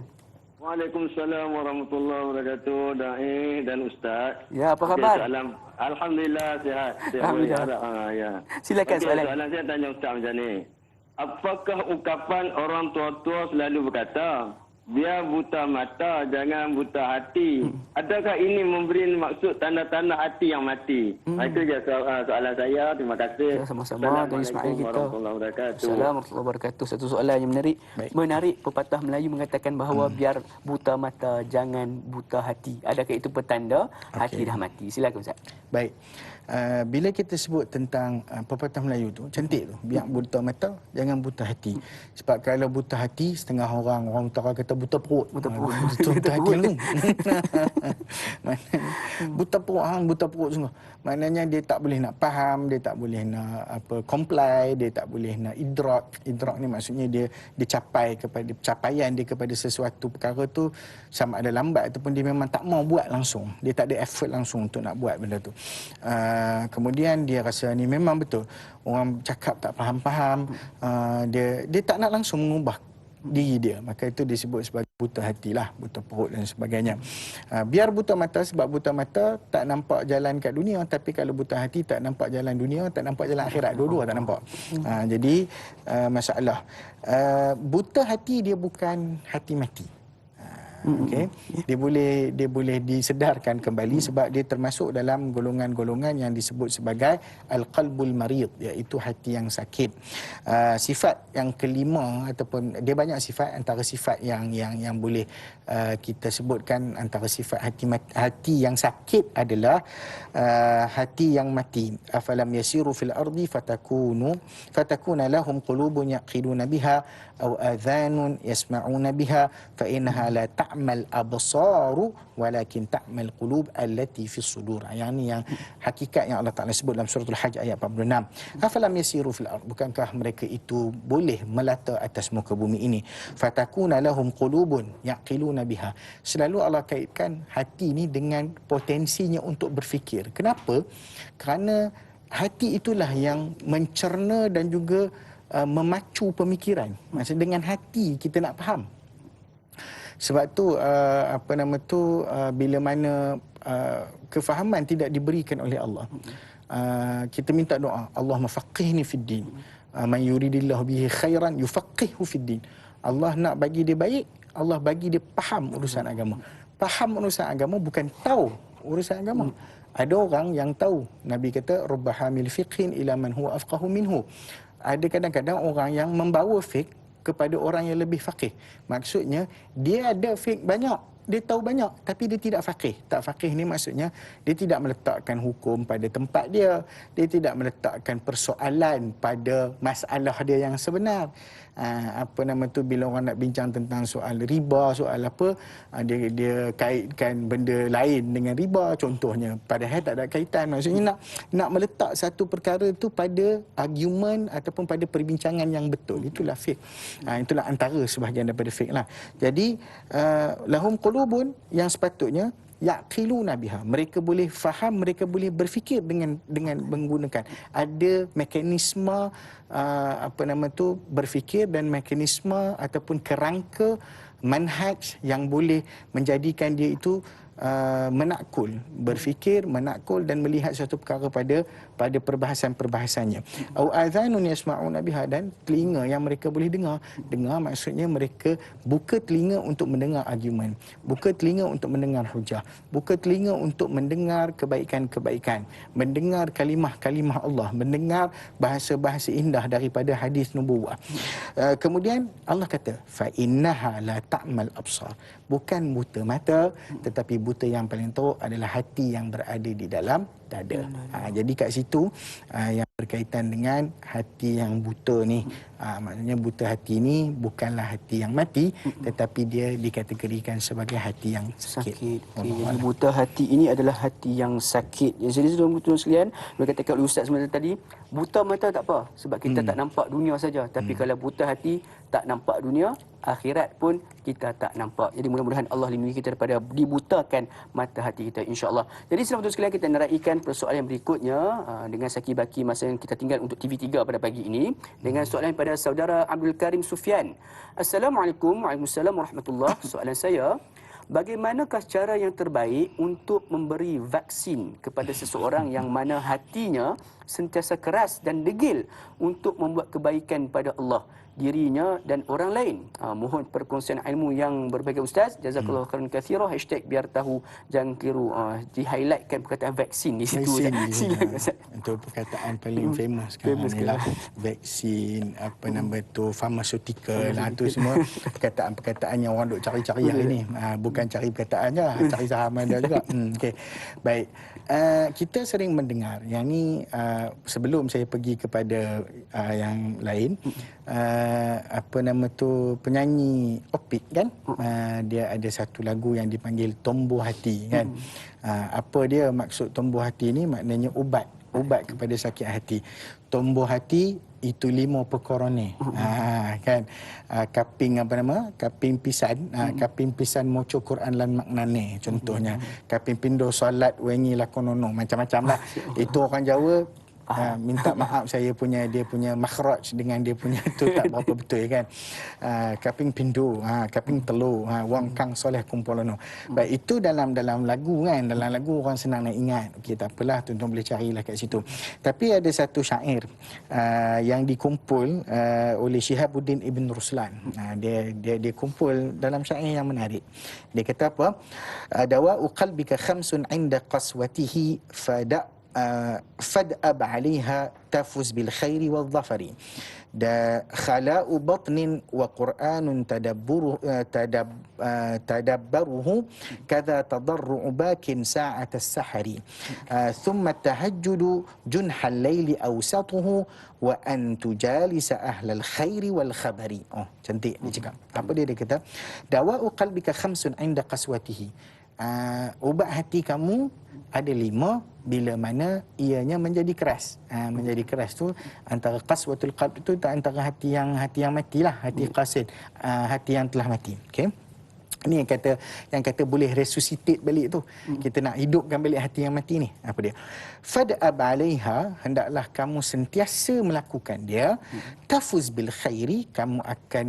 Waalaikumsalam warahmatullahi wabarakatuh, Da'i dan Ustaz. Ya, apa khabar? Alhamdulillah, sihat. Alhamdulillah. Ya. Silakan soalan. Soalan saya tanya Ustaz macam ni. Apakah ungkapan orang tua-tua selalu berkata, biar buta mata, jangan buta hati? Adakah ini memberi maksud tanda-tanda hati yang mati? Itu je soalan saya. Terima kasih. Ya, sama-sama Tuan Ismail kita. Warahmatullahi wabarakatuh. Assalamualaikum warahmatullahi wabarakatuh. Satu soalan yang menarik. Baik. Menarik, pepatah Melayu mengatakan bahawa biar buta mata, jangan buta hati. Adakah itu petanda hati dah mati? Silakan Ustaz. Baik. Bila kita sebut tentang pepatah Melayu tu, cantik tu. Biar buta mata, jangan buta hati. Sebab kalau buta hati, setengah orang utara kata buta perut. Buta perut. Buta hati tu. Buta perut sungguh. Maknanya dia tak boleh nak faham, dia tak boleh nak comply, dia tak boleh nak idrak. Idrak ni maksudnya dia capai kepada capaian dia kepada sesuatu perkara tu sama ada lambat ataupun dia memang tak mau buat langsung. Dia tak ada effort langsung untuk nak buat benda tu. Kemudian dia rasa ni memang betul. Orang cakap tak faham-faham, dia tak nak langsung mengubah diri dia. Maka itu disebut sebagai buta hati lah, buta perut dan sebagainya. Biar buta mata, sebab buta mata tak nampak jalan kat dunia, tapi kalau buta hati tak nampak jalan dunia, tak nampak jalan akhirat. Dua-dua tak nampak. Jadi masalah buta hati dia bukan hati mati. Okay. Dia boleh disedarkan kembali sebab dia termasuk dalam golongan-golongan yang disebut sebagai al-qalbul marid, iaitu hati yang sakit. Sifat yang kelima ataupun dia banyak sifat, antara sifat yang boleh kita sebutkan antara sifat hati yang sakit adalah hati yang mati. Afalam yasiru fil ardi fatakuna lahum qulubun yaqiluna biha aw adhanun yasma'una biha fa innaha la ta'mal absaru walakin ta'mal qulub allati fis sudur. Yang ni yang hakikat yang Allah Taala sebut dalam suratul Hajj ayat 46. Afalam yasiru fil ard, bukankah mereka itu boleh melata atas muka bumi ini? Fatakuna lahum qulubun yaqiluna biha. Selalu Allah kaitkan hati ni dengan potensinya untuk berfikir. Kenapa? Kerana hati itulah yang mencerna dan juga memacu pemikiran. Maksud dengan hati kita nak faham. Sebab tu bila mana kefahaman tidak diberikan oleh Allah, kita minta doa, Allahumma faqihni fid din. Man yuridillahu bihi khairan yufaqihu fid din. Allah nak bagi dia baik, Allah bagi dia faham urusan agama. Faham urusan agama bukan tahu urusan agama. Ada orang yang tahu. Nabi kata rubba hamil fiqhin ila man huwa afqahu minhu. Ada kadang-kadang orang yang membawa fiqh kepada orang yang lebih faqih. Maksudnya dia ada fiqh banyak, dia tahu banyak, tapi dia tidak faqih. Tak faqih ni maksudnya dia tidak meletakkan hukum pada tempat dia, dia tidak meletakkan persoalan pada masalah dia yang sebenar. Bila orang nak bincang tentang soal riba, soal apa, dia kaitkan benda lain dengan riba contohnya, padahal tak ada kaitan. Maksudnya nak meletak satu perkara itu pada argument ataupun pada perbincangan yang betul. Itulah fiqh. Itulah antara sebahagian daripada fiqh lah. Jadi lahum qulubun, yang sepatutnya yaqiluna biha, mereka boleh faham, mereka boleh berfikir dengan menggunakan ada mekanisme berfikir dan mekanisme ataupun kerangka manhaj yang boleh menjadikan dia itu menakul, berfikir, menakul dan melihat satu perkara pada perbahasan-perbahasannya. Au adhanun yasma'una biha, dan telinga yang mereka boleh dengar. Dengar maksudnya mereka buka telinga untuk mendengar argumen, buka telinga untuk mendengar hujah, buka telinga untuk mendengar kebaikan-kebaikan, mendengar kalimah-kalimah Allah, mendengar bahasa-bahasa indah daripada hadis nubuwah. Kemudian Allah kata fa innaha la ta'mal absar, bukan buta mata tetapi buta yang paling teruk adalah hati yang berada di dalam dada. Jadi kat situ yang berkaitan dengan hati yang buta ni. Maknanya buta hati ni bukanlah hati yang mati, tetapi dia dikategorikan sebagai hati yang sakit. Okay. Jadi buta hati ini adalah hati yang sakit. Jadi saudara-saudara sekalian, berkatakan oleh Ustaz sebentar tadi, buta mata tak apa sebab kita tak nampak dunia saja. Tapi kalau buta hati, tak nampak dunia, akhirat pun kita tak nampak. Jadi mudah-mudahan Allah lindungi kita daripada dibutakan mata hati kita, insya-Allah. Jadi saudara-saudara sekalian, kita naraikan persoalan yang berikutnya dengan saki-baki masa yang kita tinggal untuk TV3 pada pagi ini, dengan soalan pada saudara Abdul Karim Sufian. Assalamualaikum. Waalaikumsalam warahmatullahi. Soalan saya, bagaimanakah cara yang terbaik untuk memberi vaksin kepada seseorang yang mana hatinya sentiasa keras dan degil untuk membuat kebaikan pada Allah, dirinya dan orang lain? Mohon perkongsian ilmu yang berbahagia Ustaz. Jazakallahu khairan katsira. #biar tahu jangan keliru. Di-highlightkan perkataan vaksin di situ. Silakan Ustaz. Itu perkataan paling famous sekarang ni lah. Vaksin, apa nama tu, pharmaceutical lah, tu semua perkataan-perkataan yang orang duk cari-cari hari ni. Bukan cari perkataan je, cari saham ada juga. Okey. Baik. Kita sering mendengar yang ni, sebelum saya pergi kepada yang lain, apa nama tu, penyanyi Opik kan, dia ada satu lagu yang dipanggil Tombuh Hati kan. Apa dia maksud tombuh hati ni? Maknanya ubat kepada sakit hati. Tombuh hati itu 5 perkara ni. Kan, kaping apa nama, kaping pisan, kaping pisan moco Quran lan maknane contohnya, kaping pindo solat wengi lakonono, macam-macam lah. Itu orang Jawa minta maaf, dia punya makhraj dengan dia punya tu tak berapa betul kan. Kaping pindu, kaping telu, wang kang soleh kumpolono. Baik, itu dalam lagu kan, dalam lagu orang senang nak ingat. Okey, tak apalah, tuan-tuan boleh carilah kat situ. Tapi ada satu syair yang dikumpul oleh Syihabuddin Ibn Ruslan. Dia kumpul dalam syair yang menarik. Dia kata apa? Dawa'u qalbika khamsun 'inda qaswatihi fad'ab 'alayha tafuz bil khairi wal dhafari. Khala'u batnin wa Qur'anun tadabbaruhu kadha tadarru'u bakin sa'at as-sahari. Thumma tahajjudu junhal layli awsatuhu wa an tujalisa ahlal khairi wal khabari. Cantik dia cakap. Apa dia kata? Dawa'u qalbika khamsun 'inda qaswatihi. Ubat hati kamu ada 5 bila mana ianya menjadi keras. Menjadi keras tu antara qaswatul qalb tu antara hati yang matilah, hati qasid, hati yang telah mati. Okey. Ini yang kata boleh resuscitate balik tu. Kita nak hidupkan balik hati yang mati ni. Apa dia? Fad'ab 'alaiha, hendaklah kamu sentiasa melakukan dia. Tafuz bil khairi, kamu akan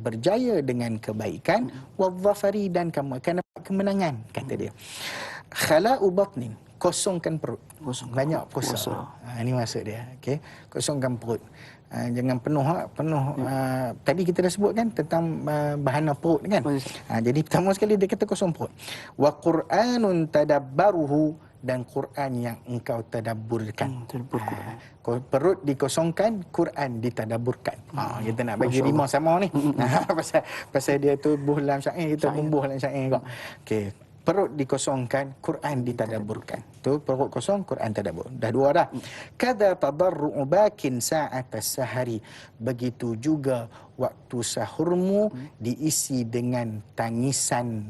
berjaya dengan kebaikan. Wadh-dhafari, dan kamu akan dapat kemenangan, kata dia. Khala'u batnin, kosongkan perut. Banyak puasa. Ini maksud dia. Okey, kosongkan perut. Jangan penuh. Tadi kita dah sebut kan tentang bahana perut kan. Jadi pertama sekali dia kata kosong perut. Wa Qur'anun tadabbaruhu, dan Quran yang engkau tadabburkan. Perut dikosongkan, Quran ditadabburkan. Kita nak bagi rimah sama ni. Pasal dia tu buh dalam syair, kita pun buh dalam syair kau. Okey. Perut dikosongkan, Quran ditadabburkan. Tu perut kosong, Quran tadabbur. Dah 2 dah. Kadza tadarru'u bakin sa'at as-sahari. Begitu juga waktu sahurmu diisi dengan tangisan.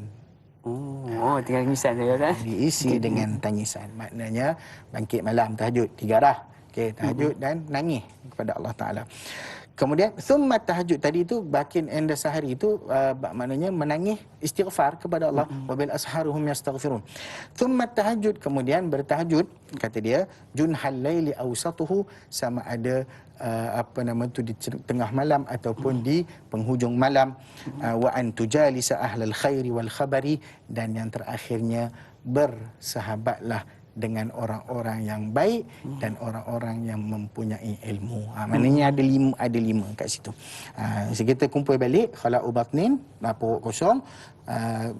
Tangisan dia kan? Diisi dengan tangisan. Maknanya bangkit malam tahajud 3 dah. Okey, tahajud dan nangis kepada Allah Taala. Kemudian summa tahajud tadi tu, bakin enda sahari itu maknanya menangis istighfar kepada Allah. Wabil asharuhum yastaghfirun. Summa tahajud, kemudian bertahajud, kata dia, junhal laili awsatuhu, sama ada apa nama tu di tengah malam ataupun di penghujung malam. Wa an tujalisa ahlal khairi wal khabari, dan yang terakhirnya bersahabatlah dengan orang-orang yang baik dan orang-orang yang mempunyai ilmu. Maknanya ada lima kat situ. So kita kumpul balik, khala'u batnin, perut kosong,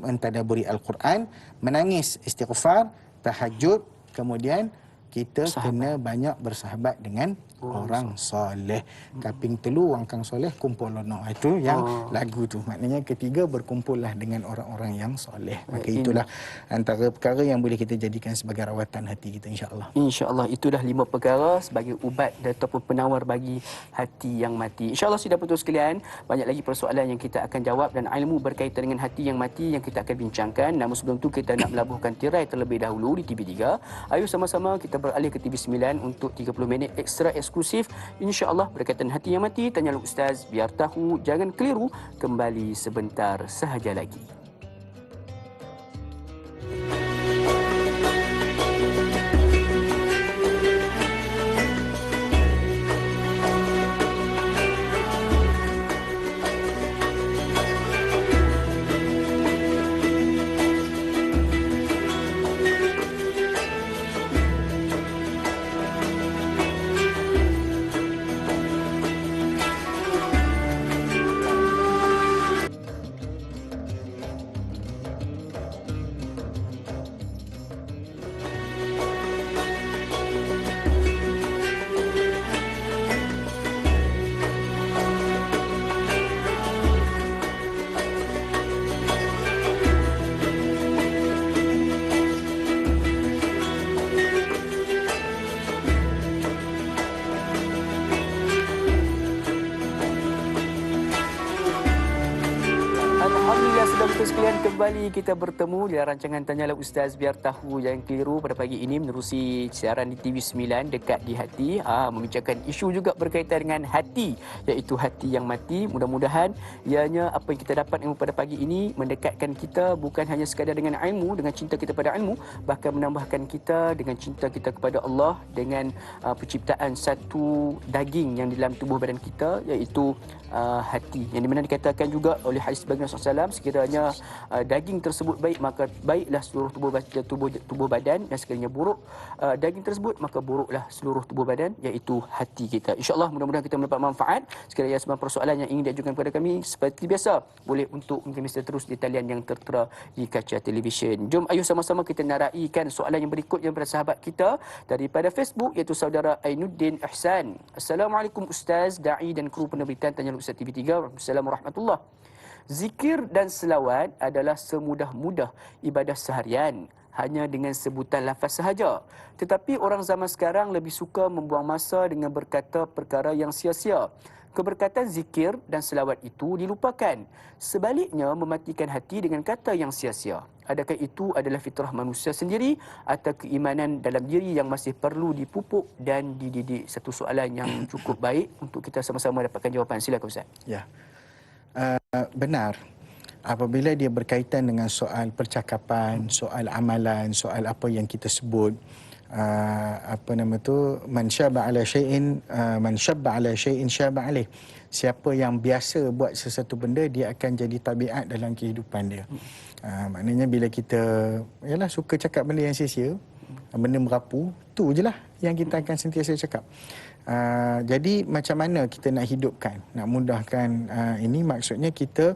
mentadabburi Al-Quran, menangis istighfar, tahajud, kemudian kita kena banyak bersahabat dengan orang soleh. Kaping telu wang kang soleh kumpulono. Itu yang lagu tu. Maknanya ketiga berkumpullah dengan orang-orang yang soleh. Maka itulah antara perkara yang boleh kita jadikan sebagai rawatan hati kita, insya-Allah. InsyaAllah itu dah 5 perkara sebagai ubat ataupun penawar bagi hati yang mati. InsyaAllah sudah betul sekalian. Banyak lagi persoalan yang kita akan jawab dan ilmu berkaitan dengan hati yang mati yang kita akan bincangkan. Namun sebelum tu kita nak melabuhkan tirai terlebih dahulu di TV3. Ayo sama-sama kita beralih ke TV9 untuk 30 minit ekstra eksklusif. InsyaAllah berkaitan hati yang mati. Tanyalah Ustaz, biar tahu, jangan keliru. Kembali sebentar sahaja lagi. Sekalian, kembali kita bertemu di rancangan Tanyalah Ustaz Biar Tahu Jangan Keliru pada pagi ini menerusi siaran di TV9 Dekat di Hati, membincangkan isu juga berkaitan dengan hati, iaitu hati yang mati. Mudah-mudahan ianya apa yang kita dapat ilmu pada pagi ini mendekatkan kita bukan hanya sekadar dengan ilmu, dengan cinta kita pada ilmu, bahkan menambahkan kita dengan cinta kita kepada Allah, dengan penciptaan satu daging yang di dalam tubuh badan kita, iaitu hati, yang dimana dikatakan juga oleh hadis baginda SAW, sekiranya daging tersebut baik maka baiklah seluruh tubuh badan, dan sekiranya buruk daging tersebut maka buruklah seluruh tubuh badan, iaitu hati kita. InsyaAllah mudah-mudahan kita mendapat manfaat. Sekiranya semua persoalan yang ingin diajukan kepada kami seperti biasa, boleh untuk mungkin bisa terus di talian yang tertera di kaca televisyen. Jom ayuh sama-sama kita nak raikan soalan yang berikut yang daripada sahabat kita daripada Facebook, iaitu saudara Ainuddin Ihsan. Assalamualaikum Ustaz, Da'i dan kru penerbitan Tanyalah Ustaz TV3. Assalamualaikum warahmatullahi. Zikir dan selawat adalah semudah-mudah ibadah seharian, hanya dengan sebutan lafaz sahaja. Tetapi orang zaman sekarang lebih suka membuang masa dengan berkata perkara yang sia-sia. Keberkatan zikir dan selawat itu dilupakan. Sebaliknya, mematikan hati dengan kata yang sia-sia. Adakah itu adalah fitrah manusia sendiri atau keimanan dalam diri yang masih perlu dipupuk dan dididik? Satu soalan yang cukup baik untuk kita sama-sama dapatkan jawapan. Silakan Ustaz. Ya. Benar. Apabila dia berkaitan dengan soal percakapan, soal amalan, soal apa yang kita sebut, man syaba ala syai'in syaba alaih. Siapa yang biasa buat sesuatu benda, dia akan jadi tabiat dalam kehidupan dia. Maknanya bila kita suka cakap benda yang sia-sia, benda merapu, tu je lah yang kita akan sentiasa cakap. Jadi macam mana kita nak hidupkan, nak mudahkan ini, maksudnya kita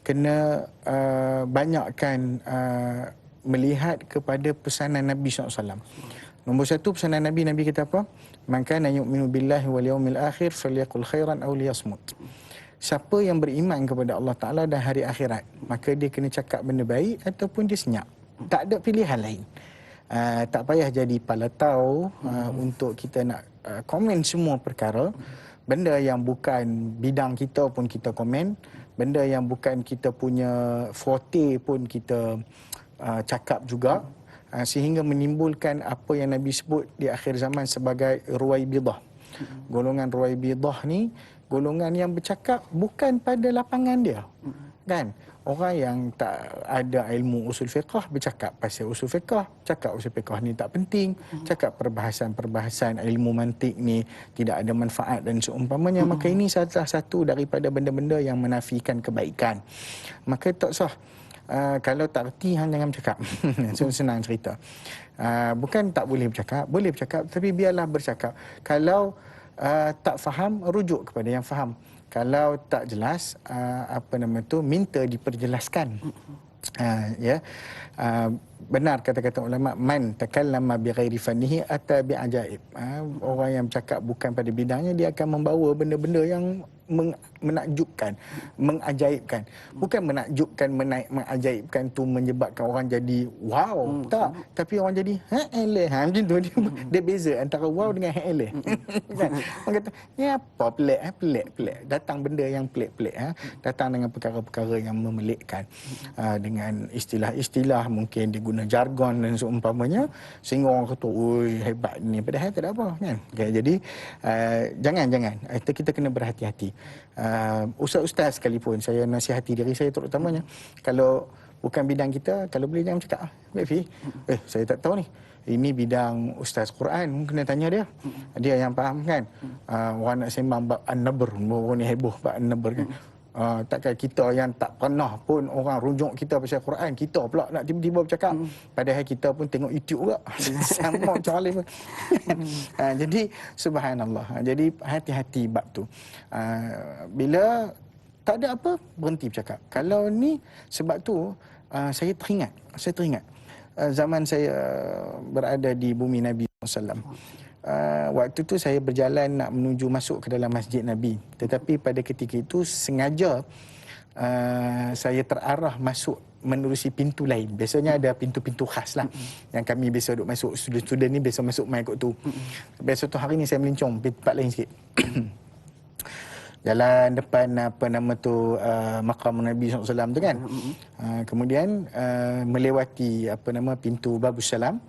kena banyakkan melihat kepada pesanan Nabi SAW. Nombor satu, pesanan Nabi kata apa? Man kana yu'minu billahi wal yawmil akhir falyaqul khairan aw liyasmut. Siapa yang beriman kepada Allah Ta'ala dan hari akhirat, maka dia kena cakap benda baik ataupun dia senyap. Tak ada pilihan lain. Tak payah jadi palatau untuk kita nak komen semua perkara. Benda yang bukan bidang kita pun kita komen. Benda yang bukan kita punya forte pun kita cakap juga. Sehingga menimbulkan apa yang Nabi sebut di akhir zaman sebagai ruwaibidah. Golongan ruwaibidah ni golongan yang bercakap bukan pada lapangan dia. Kan? Orang yang tak ada ilmu usul fiqh bercakap pasal usul fiqh, cakap usul fiqh ni tak penting, cakap perbahasan-perbahasan ilmu mantik ni tidak ada manfaat dan seumpamanya. Maka ini salah satu daripada benda-benda yang menafikan kebaikan. Maka tak sah. Kalau tak reti, jangan bercakap. Senang cerita. Bukan tak boleh bercakap, boleh bercakap, tapi biarlah bercakap. Kalau tak faham, rujuk kepada yang faham. Kalau tak jelas, minta diperjelaskan. benar kata-kata ulama, man takallama bighairi fannihi ata bi'ajaib. Orang yang bercakap bukan pada bidangnya, dia akan membawa benda-benda yang menakjubkan, mengajaibkan. Bukan menakjubkan, mengajaibkan tu menyebabkan orang jadi wow, tak. Tapi orang jadi eleh. Macam tu dia beza antara wow dengan eleh. Kan? Orang kata, ni apa pelik. Datang benda yang pelik-pelik. Datang dengan perkara-perkara yang memelikkan. Dengan istilah-istilah, mungkin dia guna jargon dan seumpamanya, sehingga orang kata, oi hebat ni, padahal tak ada apa kan. Okay, jadi jangan kita kena berhati-hati. Ustaz-ustaz sekalipun, saya nasihati diri saya terutamanya, kalau bukan bidang kita, kalau boleh jangan cakap Fi, saya tak tahu ni, ini bidang ustaz Quran, kena tanya dia yang faham kan. Orang nak sembang bab An-Nabr, orang ni heboh bab An-Nabr kan. Takkan kita yang tak pernah pun orang rujuk kita pasal Quran, kita pula nak tiba-tiba bercakap, padahal kita pun tengok YouTube juga sama macam Alim pun. Jadi subhanallah, jadi hati-hati bab tu. Bila tak ada apa, berhenti bercakap. Kalau ni, sebab tu saya teringat zaman saya berada di bumi Nabi SAW. Waktu tu saya berjalan nak menuju masuk ke dalam masjid Nabi, tetapi pada ketika itu sengaja saya terarah masuk menerusi pintu lain. Biasanya ada pintu-pintu khas lah yang kami biasa duk masuk. Student-student ni biasa masuk main kot tu. Biasa tu hari ni saya melincong tempat lain sikit. Jalan depan makam Nabi SAW tu kan. Kemudian melewati pintu Babus Salam.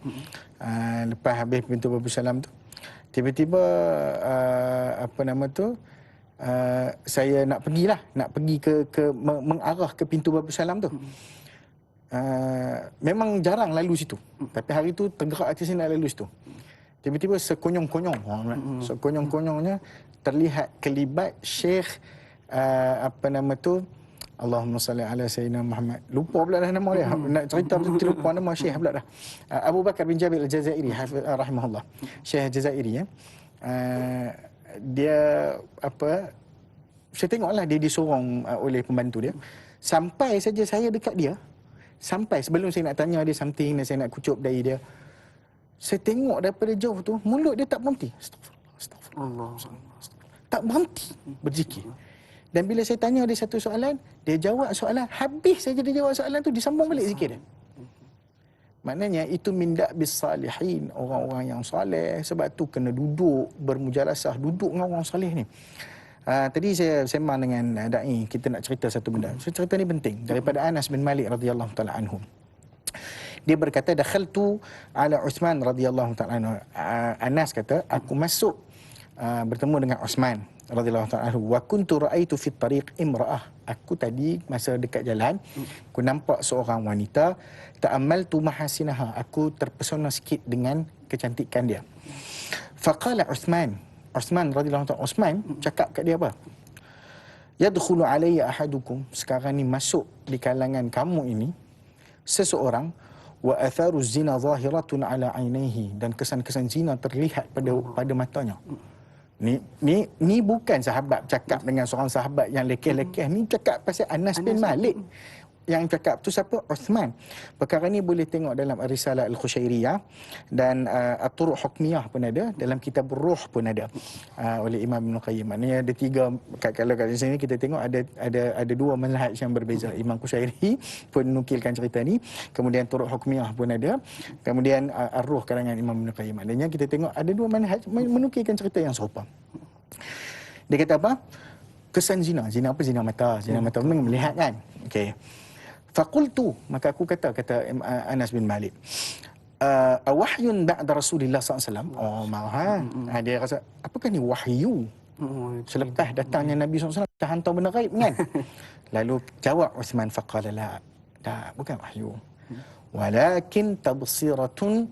Lepas habis pintu Babus Salam tu, tiba-tiba saya nak pergi ke mengarah ke pintu Babus Salam tu. Memang jarang lalu situ, tapi hari tu tergerak hati saya nak lalu situ. Tiba-tiba sekonyong-konyongnya terlihat kelibat Syekh Allahumma salli ala Sayyidina Muhammad. Lupa pula dah nama dia. Nak cerita betul lupa nama Syekh pula dah. Abu Bakar bin Jabir Al-Jazairi rahimahullah. Syekh Al-Jazairi ya. Dia saya tengoklah dia disorong oleh pembantu dia. Sampai saja saya dekat dia, sampai sebelum saya nak tanya dia something dan saya nak kucup dari dia, saya tengok daripada jauh tu, mulut dia tak berhenti. Astagfirullah. Tak berhenti berzikir. Dan bila saya tanya dia satu soalan, dia jawab soalan, habis saja dia jawab soalan tu, disambung balik zikir dia. Maknanya itu minda bis salihin, orang-orang yang soleh. Sebab tu kena duduk bermujalasah, duduk dengan orang soleh ni. Tadi saya sembang dengan dai, kita nak cerita satu benda. Cerita ni penting, daripada Anas bin Malik radhiyallahu taala anhu. Dia berkata, dakhaltu ala Uthman radhiyallahu taala anhu. Anas kata, aku masuk bertemu dengan Uthman radhiyallahu taala anhu. Wa kuntu ra'aitu fi tariq imra'ah. Aku tadi masa dekat jalan, aku nampak seorang wanita. Ta'ammaltu mahasinaha. Aku terpesona sikit dengan kecantikan dia. Faqala Uthman radhiyallahu taala, Uthman cakap kat dia apa? Yadkhulu alayya ahadukum. Sekarang ni masuk di kalangan kamu ini seseorang, wa atharu zina zahiratun ala ainaihi, dan kesan-kesan zina terlihat pada matanya. Ni bukan sahabat cakap dengan seorang sahabat yang lekeh-lekeh. Ni cakap pasal Anas bin Malik. Yang cakap tu siapa? Uthman. Perkara ni boleh tengok dalam Risalah Al-Khusyairiyah dan At-Turuq Hukmiyah pun ada, dalam kitab Ruh pun ada oleh Imam Ibn Qayyim. Maknanya ada tiga, kalau kat sini kita tengok ada dua manhaj yang berbeza. Imam Khusyairi pun nukilkan cerita ni, kemudian Turuq Hukmiyah pun ada, kemudian Ar-Ruh karangan Imam Ibn Qayyim. Maknanya kita tengok ada dua manhaj menukilkan cerita yang serupa. Dia kata apa? Kesan zina. Zina apa? Zina mata. Zina mata melihat kan? Okey. Faqultu, maka aku kata Anas bin Malik, wahyun ba'da Rasulillah SAW. Oh, marah. Dia rasa, apakah ni wahyu? Selepas datangnya Nabi SAW, kita hantar benda gaib kan? Lalu jawab Uthman, faqala la, bukan wahyu. Walakin tabsiratun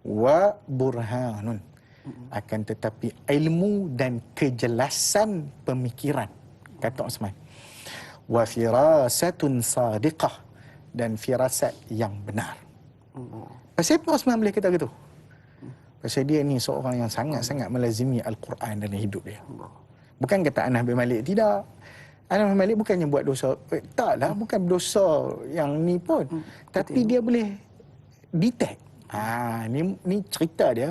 wa burhanun. Akan tetapi ilmu dan kejelasan pemikiran, kata Uthman. Wa firasatun sadiqah, dan firasat yang benar. Pasal apa Uthman boleh kata gitu? Pasal dia ni seorang yang sangat-sangat melazimi Al-Quran dalam hidup dia. Bukan kata Anas bin Malik tidak. Anas bin Malik bukannya buat dosa. Taklah, bukan dosa yang ni pun. Tapi dia boleh detect. Ni cerita dia.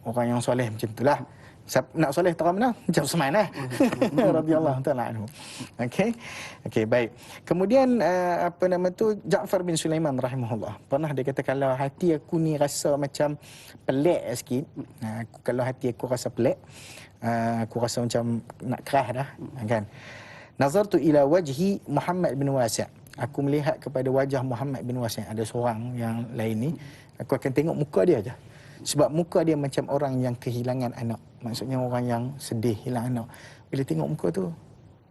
Orang yang soleh macam itulah. Nak soleh tak mana? Macam Uthman radhiyallahu taala anhu. Okey, baik. Kemudian Ja'far bin Sulaiman rahimahullah. Pernah dia kata, kalau hati aku ni rasa macam pelik sikit, kalau hati aku rasa pelik, aku rasa macam nak kerah dah, kan. Nazartu ila wajhi Muhammad bin Wasi'. Aku melihat kepada wajah Muhammad bin Wasi'. Ada seorang yang lain ni, aku akan tengok muka dia aja. Sebab muka dia macam orang yang kehilangan anak. Maksudnya orang yang sedih hilang anak. Bila tengok muka tu,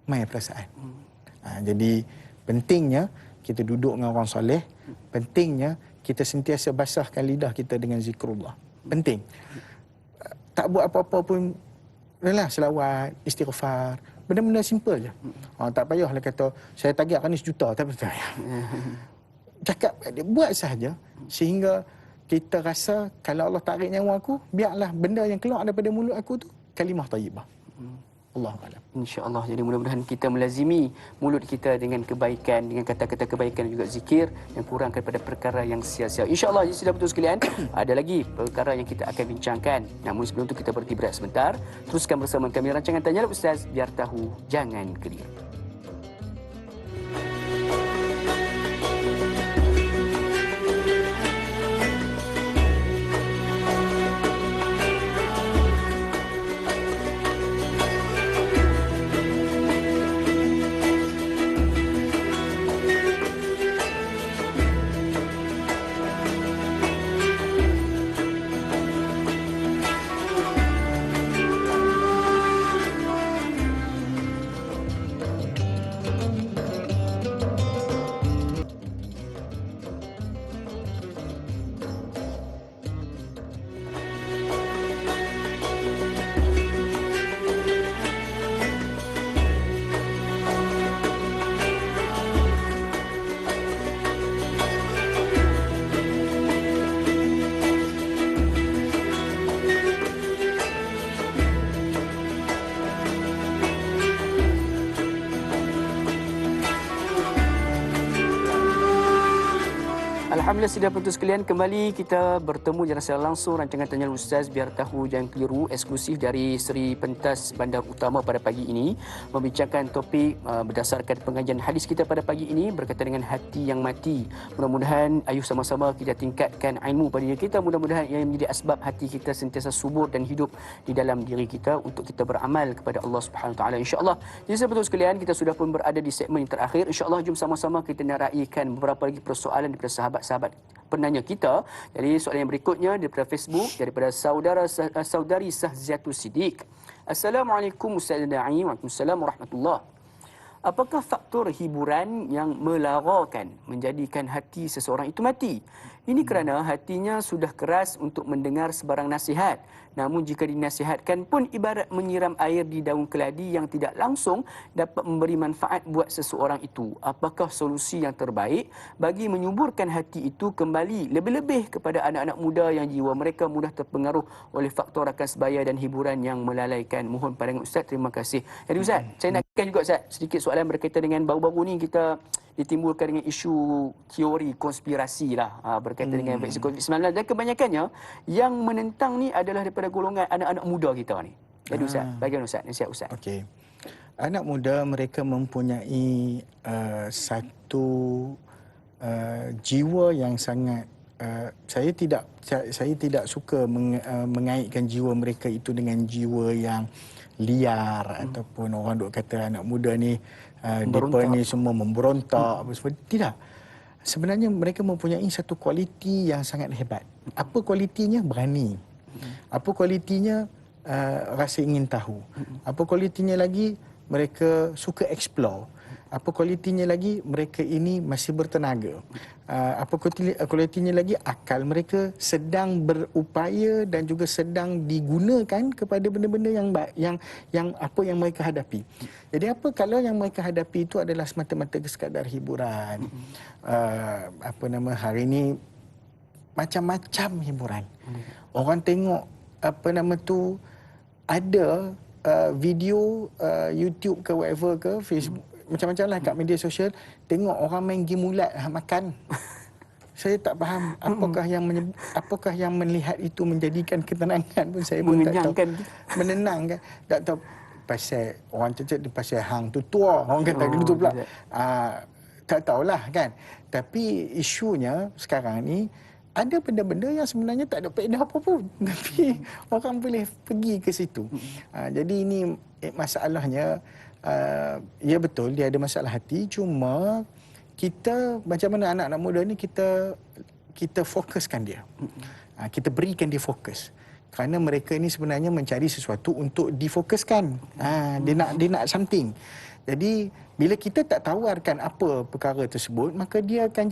main perasaan. Jadi pentingnya kita duduk dengan orang soleh. Pentingnya kita sentiasa basahkan lidah kita dengan zikrullah. Penting. Tak buat apa-apa pun, adalah selawat, istighfar. Benda-benda simple je. Tak payahlah kata, saya tagihkan ni 1 juta. Tak payah. Cakap, buat sahaja. Sehingga kita rasa kalau Allah tarik nyawa aku, biarlah benda yang keluar daripada mulut aku tu kalimah thayyibah. Allahu a'lam. InsyaAllah. Jadi mudah-mudahan kita melazimi mulut kita dengan kebaikan, dengan kata-kata kebaikan dan juga zikir yang kurang daripada perkara yang sia-sia. InsyaAllah, jadi sudah betul sekalian, ada lagi perkara yang kita akan bincangkan. Namun sebelum itu kita berhenti berehat sebentar. Teruskan bersama kami rancangan Tanya Ustaz, biar tahu jangan keliru. Alhamdulillah, sidang penonton sekalian, kembali kita bertemu secara langsung rancangan Tanya Ustaz, biar tahu jangan keliru, eksklusif dari Seri Pentas Bandar Utama pada pagi ini, membincangkan topik berdasarkan pengajian hadis kita pada pagi ini berkaitan dengan hati yang mati. Mudah-mudahan ayuh sama-sama kita tingkatkan ilmu pada diri kita, mudah-mudahan ia menjadi asbab hati kita sentiasa subur dan hidup di dalam diri kita untuk kita beramal kepada Allah Subhanahu Wa Taala, insya-Allah. Jadi sahabat sekalian, kita sudah pun berada di segmen yang terakhir. Insya-Allah, jom sama-sama kita nak raikan beberapa lagi persoalan daripada sahabat-sahabat penanya kita. Jadi soalan yang berikutnya daripada Facebook, daripada saudari Sahziatul Siddiq. Assalamualaikum Ustaz Da'i. Waalaikumsalam warahmatullahi. Apakah faktor hiburan yang melarakan menjadikan hati seseorang itu mati? Ini kerana hatinya sudah keras untuk mendengar sebarang nasihat. Namun jika dinasihatkan pun ibarat menyiram air di daun keladi yang tidak langsung dapat memberi manfaat buat seseorang itu. Apakah solusi yang terbaik bagi menyuburkan hati itu kembali, lebih-lebih kepada anak-anak muda yang jiwa mereka mudah terpengaruh oleh faktor rakan sebaya dan hiburan yang melalaikan? Mohon pandangan Ustaz. Terima kasih. Jadi Ustaz, saya nakkan juga Ustaz sedikit soalan berkaitan dengan baru-baru ni kita ditimbulkan dengan isu teori konspirasi lah berkaitan dengan vaksin COVID-19, dan kebanyakannya yang menentang ni adalah daripada golongan anak-anak muda kita ni. Jadi Ustaz, bagaimana Ustaz? Nasihat Ustaz. Okey. Anak muda mereka mempunyai satu jiwa yang sangat saya tidak suka mengaitkan jiwa mereka itu dengan jiwa yang liar ataupun orang duk kata anak muda ni mereka ni semua memberontak apa semua. Tidak. Sebenarnya mereka mempunyai satu kualiti yang sangat hebat. Apa kualitinya? Berani. Apa kualitinya? Rasa ingin tahu. Apa kualitinya lagi? Mereka suka explore. Apa kualitinya lagi? Mereka ini masih bertenaga. Apa kualitinya lagi? Akal mereka sedang berupaya dan juga sedang digunakan kepada benda-benda yang apa yang mereka hadapi. Jadi apa kalau yang mereka hadapi itu adalah semata-mata sekadar hiburan. Hari ini macam-macam hiburan. Orang tengok ada video YouTube ke whatever ke Facebook, macam-macam lah kat media sosial, tengok orang main game ulat makan. Saya tak faham apakah yang melihat itu menjadikan ketenangan pun saya pun tak tahu. Mengenyangkan. Menenangkan. Tak tahu pasal orang cakap dia pasal hang tu tua. Orang kata gitu pula. Tak tahulah kan. Tapi isunya sekarang ni ada benda-benda yang sebenarnya tak ada faedah apa pun. Tapi orang boleh pergi ke situ. Jadi ini masalahnya, ya betul dia ada masalah hati, cuma kita macam mana anak-anak muda ni kita fokuskan dia. Kita berikan dia fokus. Kerana mereka ni sebenarnya mencari sesuatu untuk difokuskan. Dia nak something. Jadi bila kita tak tawarkan apa perkara tersebut, maka dia akan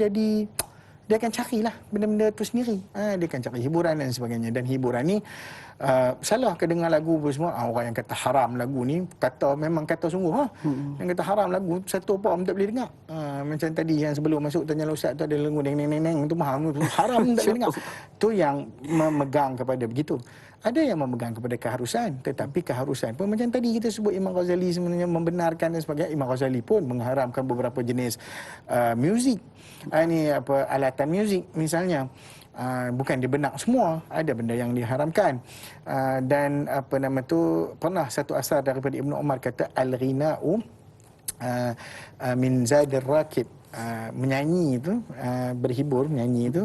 carilah benda-benda tu sendiri. Dia akan cari hiburan dan sebagainya. Dan hiburan ni salah ke dengar lagu apa semua. Orang yang kata haram lagu ni memang kata sungguh. Yang kata haram lagu satu apa tak boleh dengar. Macam tadi yang sebelum masuk tanya ustaz tu ada lagu neng tu haram tak boleh dengar. Tu yang memegang kepada begitu. Ada yang memegang kepada keharusan, tetapi keharusan pun macam tadi kita sebut Imam Ghazali sebenarnya membenarkan dan sebagainya. Imam Ghazali pun mengharamkan beberapa jenis muzik. Alatan muzik misalnya. Bukan dia benak semua, ada benda yang diharamkan. Dan pernah satu asar daripada Ibnu Umar kata al-ghina'u min zadir rakib. Menyanyi itu, berhibur, menyanyi itu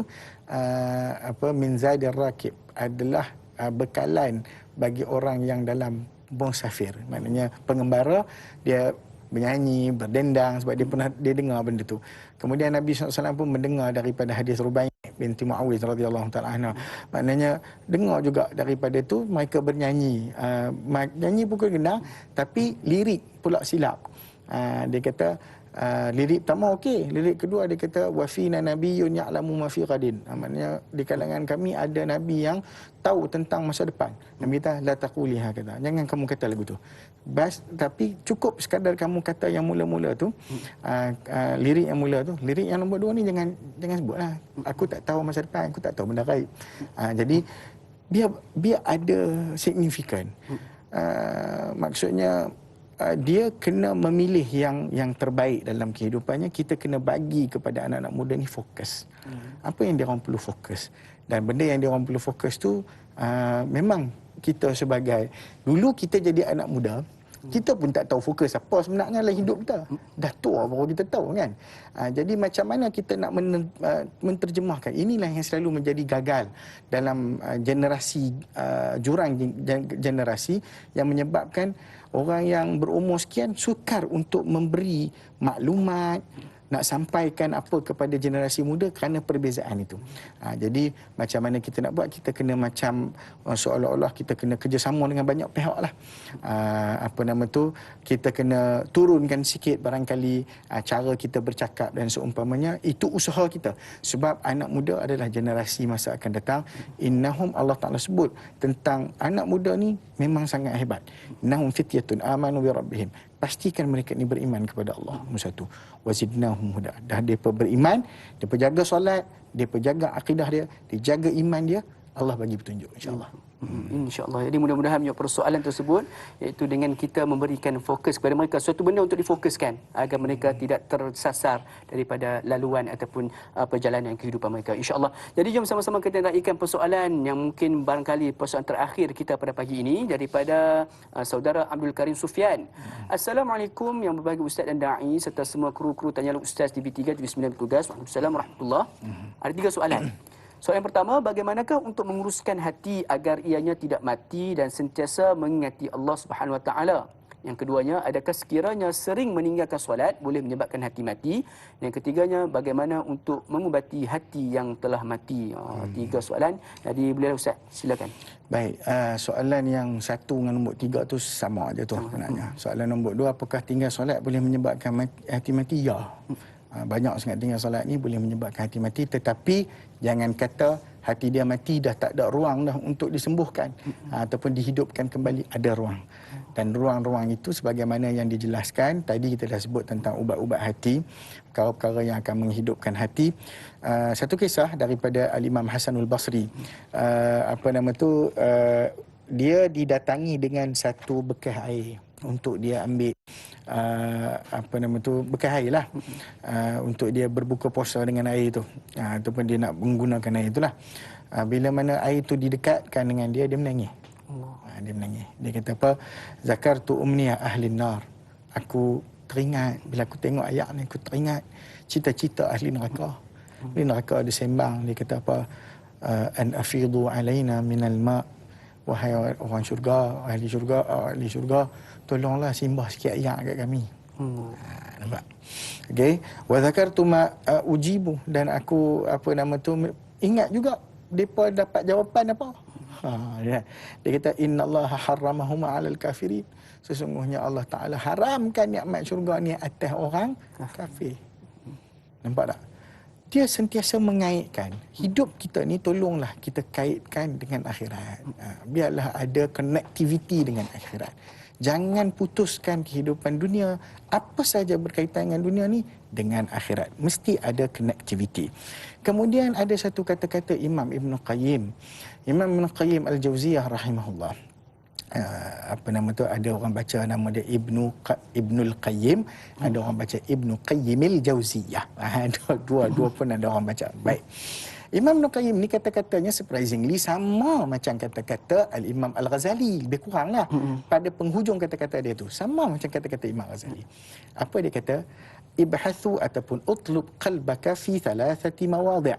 min zadir rakib adalah bekalan bagi orang yang dalam musafir. Maknanya pengembara dia menyanyi, berdendang sebab dia dengar benda tu. Kemudian Nabi SAW pun mendengar daripada hadis Rubai' binti Muawiz radhiyallahu taala anha. Maknanya dengar juga daripada tu mereka bernyanyi. Nyanyi pukul gendang tapi lirik pula silap. Dia kata lirik pertama okey, lirik kedua dia kata wa fina nabiyyun ya'lamu ma fi ghadin. Maknanya di kalangan kami ada nabi yang tahu tentang masa depan. Nabi kata la taquliha kata. Jangan kamu kata lagu tu. Tapi cukup sekadar kamu kata yang mula-mula tu, lirik yang mula tu. Lirik yang nombor 2 ni jangan sebutlah. Aku tak tahu masa depan, aku tak tahu benda gaib. Jadi biar ada signifikan. Maksudnya dia kena memilih yang terbaik dalam kehidupannya. Kita kena bagi kepada anak-anak muda ni fokus. Apa yang dia orang perlu fokus. Dan benda yang dia orang perlu fokus tu memang kita sebagai dulu kita jadi anak muda, kita pun tak tahu fokus apa sebenarnya dalam hidup kita. Dah tua baru kita tahu kan. Jadi macam mana kita nak menterjemahkan. Inilah yang selalu menjadi gagal dalam generasi jurang generasi yang menyebabkan orang yang berumur sekian sukar untuk memberi maklumat, nak sampaikan apa kepada generasi muda kerana perbezaan itu. Jadi macam mana kita nak buat, kita kena macam seolah-olah kita kena kerjasama dengan banyak pihak lah. Kita kena turunkan sikit barangkali cara kita bercakap dan seumpamanya. Itu usaha kita. Sebab anak muda adalah generasi masa akan datang. Innahum, Allah Ta'ala sebut tentang anak muda ni memang sangat hebat. Innahum fityatun amanu bi rabbihim. Pastikan mereka ni beriman kepada Allah. Satu. Wazidnahum huda. Dah mereka beriman, mereka jaga solat, mereka jaga akidah dia, dia jaga iman dia, Allah bagi petunjuk insya-Allah. InsyaAllah. Jadi mudah-mudahan menjawab persoalan tersebut, iaitu dengan kita memberikan fokus kepada mereka, suatu benda untuk difokuskan agar mereka tidak tersasar daripada laluan ataupun perjalanan kehidupan mereka, insyaAllah. Jadi jom sama-sama kita raikan persoalan yang mungkin barangkali persoalan terakhir kita pada pagi ini daripada saudara Abdul Karim Sufian. Assalamualaikum yang berbahagia Ustaz dan Da'i serta semua kru-kru Tanya Ustaz TV3 79 Tugas. Waalaikumsalam warahmatullahi. Ada 3 soalan. Soalan yang pertama, bagaimanakah untuk menguruskan hati agar ianya tidak mati dan sentiasa mengingati Allah Subhanahu Wa Taala? Yang keduanya, adakah sekiranya sering meninggalkan solat boleh menyebabkan hati mati? Yang ketiganya, bagaimana untuk mengubati hati yang telah mati? 3 soalan. Jadi boleh Ustaz, silakan. Baik, soalan yang 1 dengan nombor 3 tu sama aja tu sebenarnya. Soalan nombor 2, apakah tinggal solat boleh menyebabkan hati mati? Ya. Banyak sangat tinggal solat ni boleh menyebabkan hati mati, tetapi jangan kata hati dia mati dah tak ada ruang dah untuk disembuhkan ataupun dihidupkan kembali. Ada ruang. Dan ruang-ruang itu sebagaimana yang dijelaskan tadi, kita dah sebut tentang ubat-ubat hati, perkara-perkara yang akan menghidupkan hati. Satu kisah daripada Al-Imam Hasanul Basri, dia didatangi dengan satu bekas air. untuk dia ambil bekal air lah, untuk dia berbuka puasa dengan air tu, ataupun dia nak menggunakan air itulah. Bila mana air tu didekatkan dengan dia menangis. Dia menangis. Dia kata apa? Zakartu umniya ahlin nar. Aku teringat, bila aku tengok ayat ni, aku teringat cita-cita ahli neraka. Ahli neraka dia sembang, dia kata apa? An afidu alaina minal ma'. Wahai orang syurga, ahli syurga, tolonglah simbah sikit ayat kat kami. Nampak? Okey. Wa zakartu ma ujibu, dan aku ingat juga depa dapat jawapan apa? Dia kata innallaha harramahuma 'alal kafirin. Sesungguhnya Allah Taala haramkan nikmat syurga ni atas orang kafir. Nampak tak? Dia sentiasa mengaitkan hidup kita ni, tolonglah kita kaitkan dengan akhirat. Biarlah ada connectivity dengan akhirat. Jangan putuskan kehidupan dunia, apa saja berkaitan dengan dunia ni, dengan akhirat. Mesti ada connectivity. Kemudian ada satu kata-kata Imam Ibn Qayyim. Imam Ibn Qayyim Al-Jauziyah rahimahullah. Ada orang baca nama dia Ibnul Qayyim, ada orang baca Ibnu Qayyimil Jauziyah. Dua pun ada orang baca. Baik. Imam Ibn Qayyim ni kata-katanya surprisingly sama macam kata-kata Al-Imam Al-Ghazali. Lebih kuranglah pada penghujung kata-kata dia tu. Sama macam kata-kata Imam Al-Ghazali. Apa dia kata? Ibhathu ataupun utlub qalbaka fi thalathati mawadhi'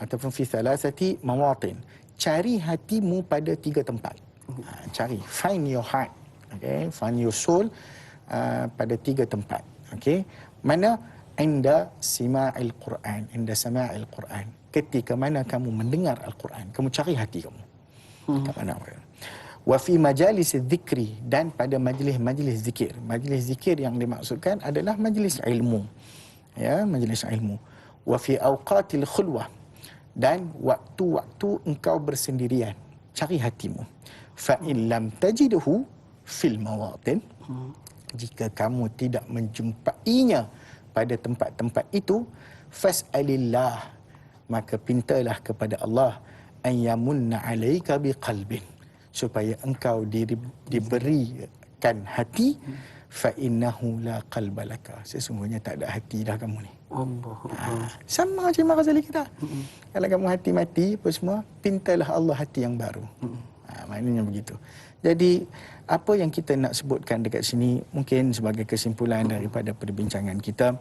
ataupun fi thalathati mawatin. Cari hatimu pada 3 tempat. Cari, find your heart, okay? Find your soul pada 3 tempat. Okay? Mana? Inda sima'il Quran, inda sama'il Quran. Ketika mana kamu mendengar Al-Quran, kamu cari hati kamu. Kat mana? Wa fi majalis dzikri, dan pada majlis-majlis zikir. Majlis zikir yang dimaksudkan adalah majlis ilmu. Ya, majlis ilmu. Wa fi awqatil khulwah, dan waktu-waktu engkau bersendirian, cari hatimu. Fa in lam tajidhu fil mawatin, jika kamu tidak menjumpainya pada tempat-tempat itu, fas'alillah, maka pintalah kepada Allah, an yamunna 'alaika biqalbin, supaya engkau diberikan hati. Fa innahu la qalba laka, sesungguhnya tak ada hati dah kamu ni. Sama macam Imam Ghazali kata. Kalau kamu hati mati apa semua, pintalah Allah hati yang baru. Maknanya begitu. Jadi apa yang kita nak sebutkan dekat sini mungkin sebagai kesimpulan daripada perbincangan kita,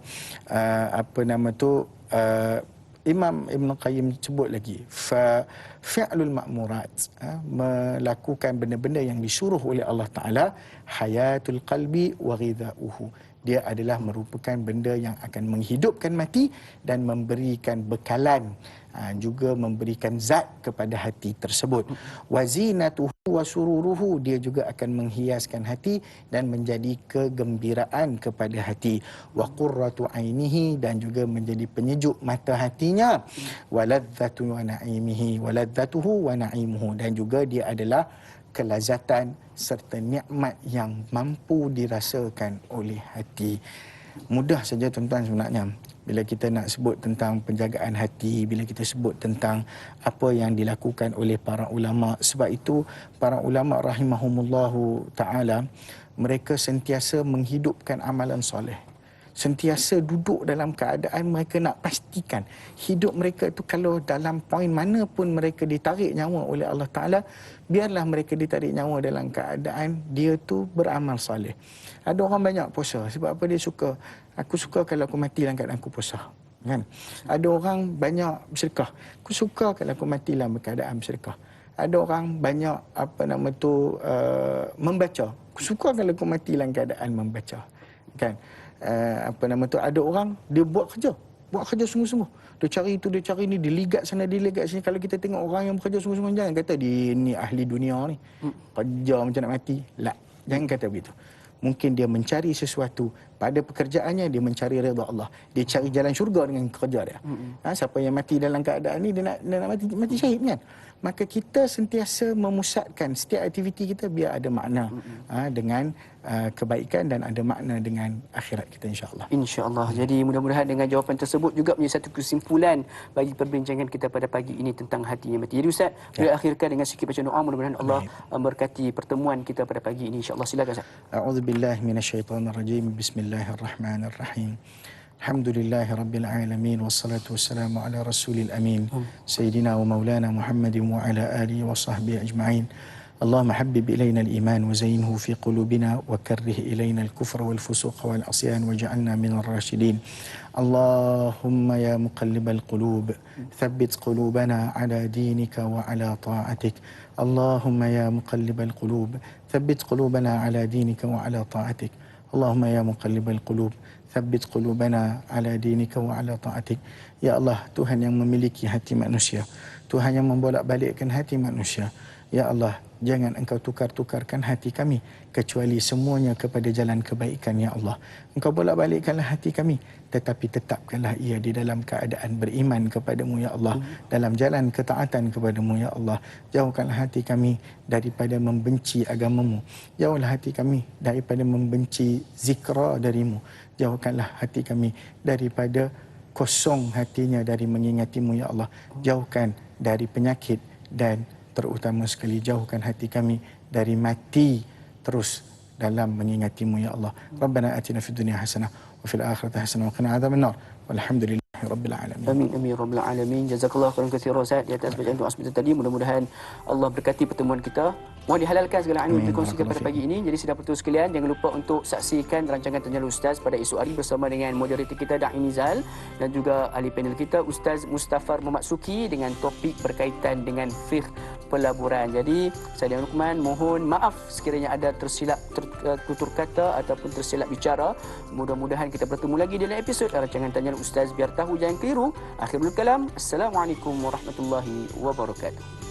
Imam Ibn Qayyim sebut lagi, fa fi'lul ma'murat, melakukan benda-benda yang disuruh oleh Allah Taala, hayatul qalbi wa ghidha'uhu, dia adalah merupakan benda yang akan menghidupkan mati dan memberikan bekalan, juga memberikan zat kepada hati tersebut. Wazinatuhu wa sururuhu, dia juga akan menghiaskan hati dan menjadi kegembiraan kepada hati. Wa qurratu ainihi, dan juga menjadi penyejuk mata hatinya. Waladzatu wa naimihi, waladzatuhu wa naimuhu, dan juga dia adalah kelazatan serta nikmat yang mampu dirasakan oleh hati. Mudah saja tuan-tuan sebenarnya bila kita nak sebut tentang penjagaan hati, bila kita sebut tentang apa yang dilakukan oleh para ulama. Sebab itu para ulama rahimahumullahu ta'ala, mereka sentiasa menghidupkan amalan soleh. Sentiasa duduk dalam keadaan mereka nak pastikan hidup mereka itu, kalau dalam poin mana pun mereka ditarik nyawa oleh Allah Ta'ala, biarlah mereka ditarik nyawa dalam keadaan dia tu beramal soleh. Ada orang banyak puasa, sebab apa dia suka? Aku suka kalau aku mati dalam keadaan aku puasa. Kan? Ada orang banyak bersedekah. Aku suka kalau aku mati dalam keadaan bersedekah. Ada orang banyak membaca. Aku suka kalau aku mati dalam keadaan membaca. Kan? Ada orang dia buat kerja sungguh-sungguh, dia cari itu, dia cari ni, diligat sana, diligat sini. Kalau kita tengok orang yang bekerja sungguh-sungguh, jangan kata dia ni ahli dunia ni, kerja macam nak mati. Jangan kata begitu. Mungkin dia mencari sesuatu pada pekerjaannya dia mencari redha Allah. Dia cari jalan syurga dengan kerja dia. Siapa yang mati dalam keadaan ni dia nak mati syahid kan. Maka kita sentiasa memusatkan setiap aktiviti kita biar ada makna dengan kebaikan dan ada makna dengan akhirat kita, insya-Allah. InsyaAllah. Jadi mudah-mudahan dengan jawapan tersebut juga menjadi satu kesimpulan bagi perbincangan kita pada pagi ini tentang hati yang mati. Jadi Ustaz, boleh akhirkan dengan sikit baca doa, mudah-mudahan Allah memberkati pertemuan kita pada pagi ini, insya-Allah. Silakan Ustaz. A'udzubillahi minasyaitonirrajim. Bismillahirrahmanirrahim. Alhamdulillahi Rabbil Alamin. Wassalatu wassalamu ala Rasulil Amin. Sayyidina wa maulana Muhammadin wa ala alihi wa sahbihi ajma'in. Allahumma habbib ilayna al-iman wa zayyinhu fi qulubina wa karrih ilayna al-kufra wal fusuqa wal asyan waj'alna minal rasyidin. Allahumma ya muqallibal qulub thabbit qulubana ala dinika wa ala ta'atik. Allahumma ya muqallibal qulub thabbit qulubana ala dinika wa ala ta'atik. Allahumma ya muqallibal qulub thabbit qulubana ala dinika wa ala ta'atik. Ya Allah, Tuhan yang memiliki hati manusia, Tuhan yang membolak-balikkan hati manusia. Ya Allah, jangan Engkau tukar-tukarkan hati kami kecuali semuanya kepada jalan kebaikan, ya Allah. Engkau bolak-balikkanlah hati kami, tetapi tetapkanlah ia di dalam keadaan beriman kepadamu, ya Allah, dalam jalan ketaatan kepadamu, ya Allah. Jauhkanlah hati kami daripada membenci agamamu, jauhlah hati kami daripada membenci zikra darimu, jauhkanlah hati kami daripada kosong hatinya dari mengingatimu, ya Allah. Jauhkan dari penyakit dan terutama sekali jauhkan hati kami dari mati terus dalam mengingatimu, ya Allah. Rabbana atina fid dunya hasanah wa fil akhirati hasanah wa qina adzabannar. Walhamdulillahi rabbil alamin. Amin amin rabbil alamin. Jazakallahu khairan katsiran Ustaz di atas bacaan doa sebentar tadi. Mudah-mudahan Allah berkati pertemuan kita. Mohon dihalalkan segala ilmu dikongsikan pada pagi ini. Jadi sidang penonton sekalian, jangan lupa untuk saksikan rancangan Tanya Ustaz pada esok hari bersama dengan moderator kita Da'i Nizal dan juga ahli panel kita Ustaz Mustafar Muhammad Suki dengan topik berkaitan dengan fiqh pelaburan. Jadi saya dan Luqman mohon maaf sekiranya ada tersilap tutur kata ataupun tersilap bicara. Mudah-mudahan kita bertemu lagi dalam episod rancangan Tanya Ustaz. Biar tahu jangan keliru. Akhirul kalam. Assalamualaikum warahmatullahi wabarakatuh.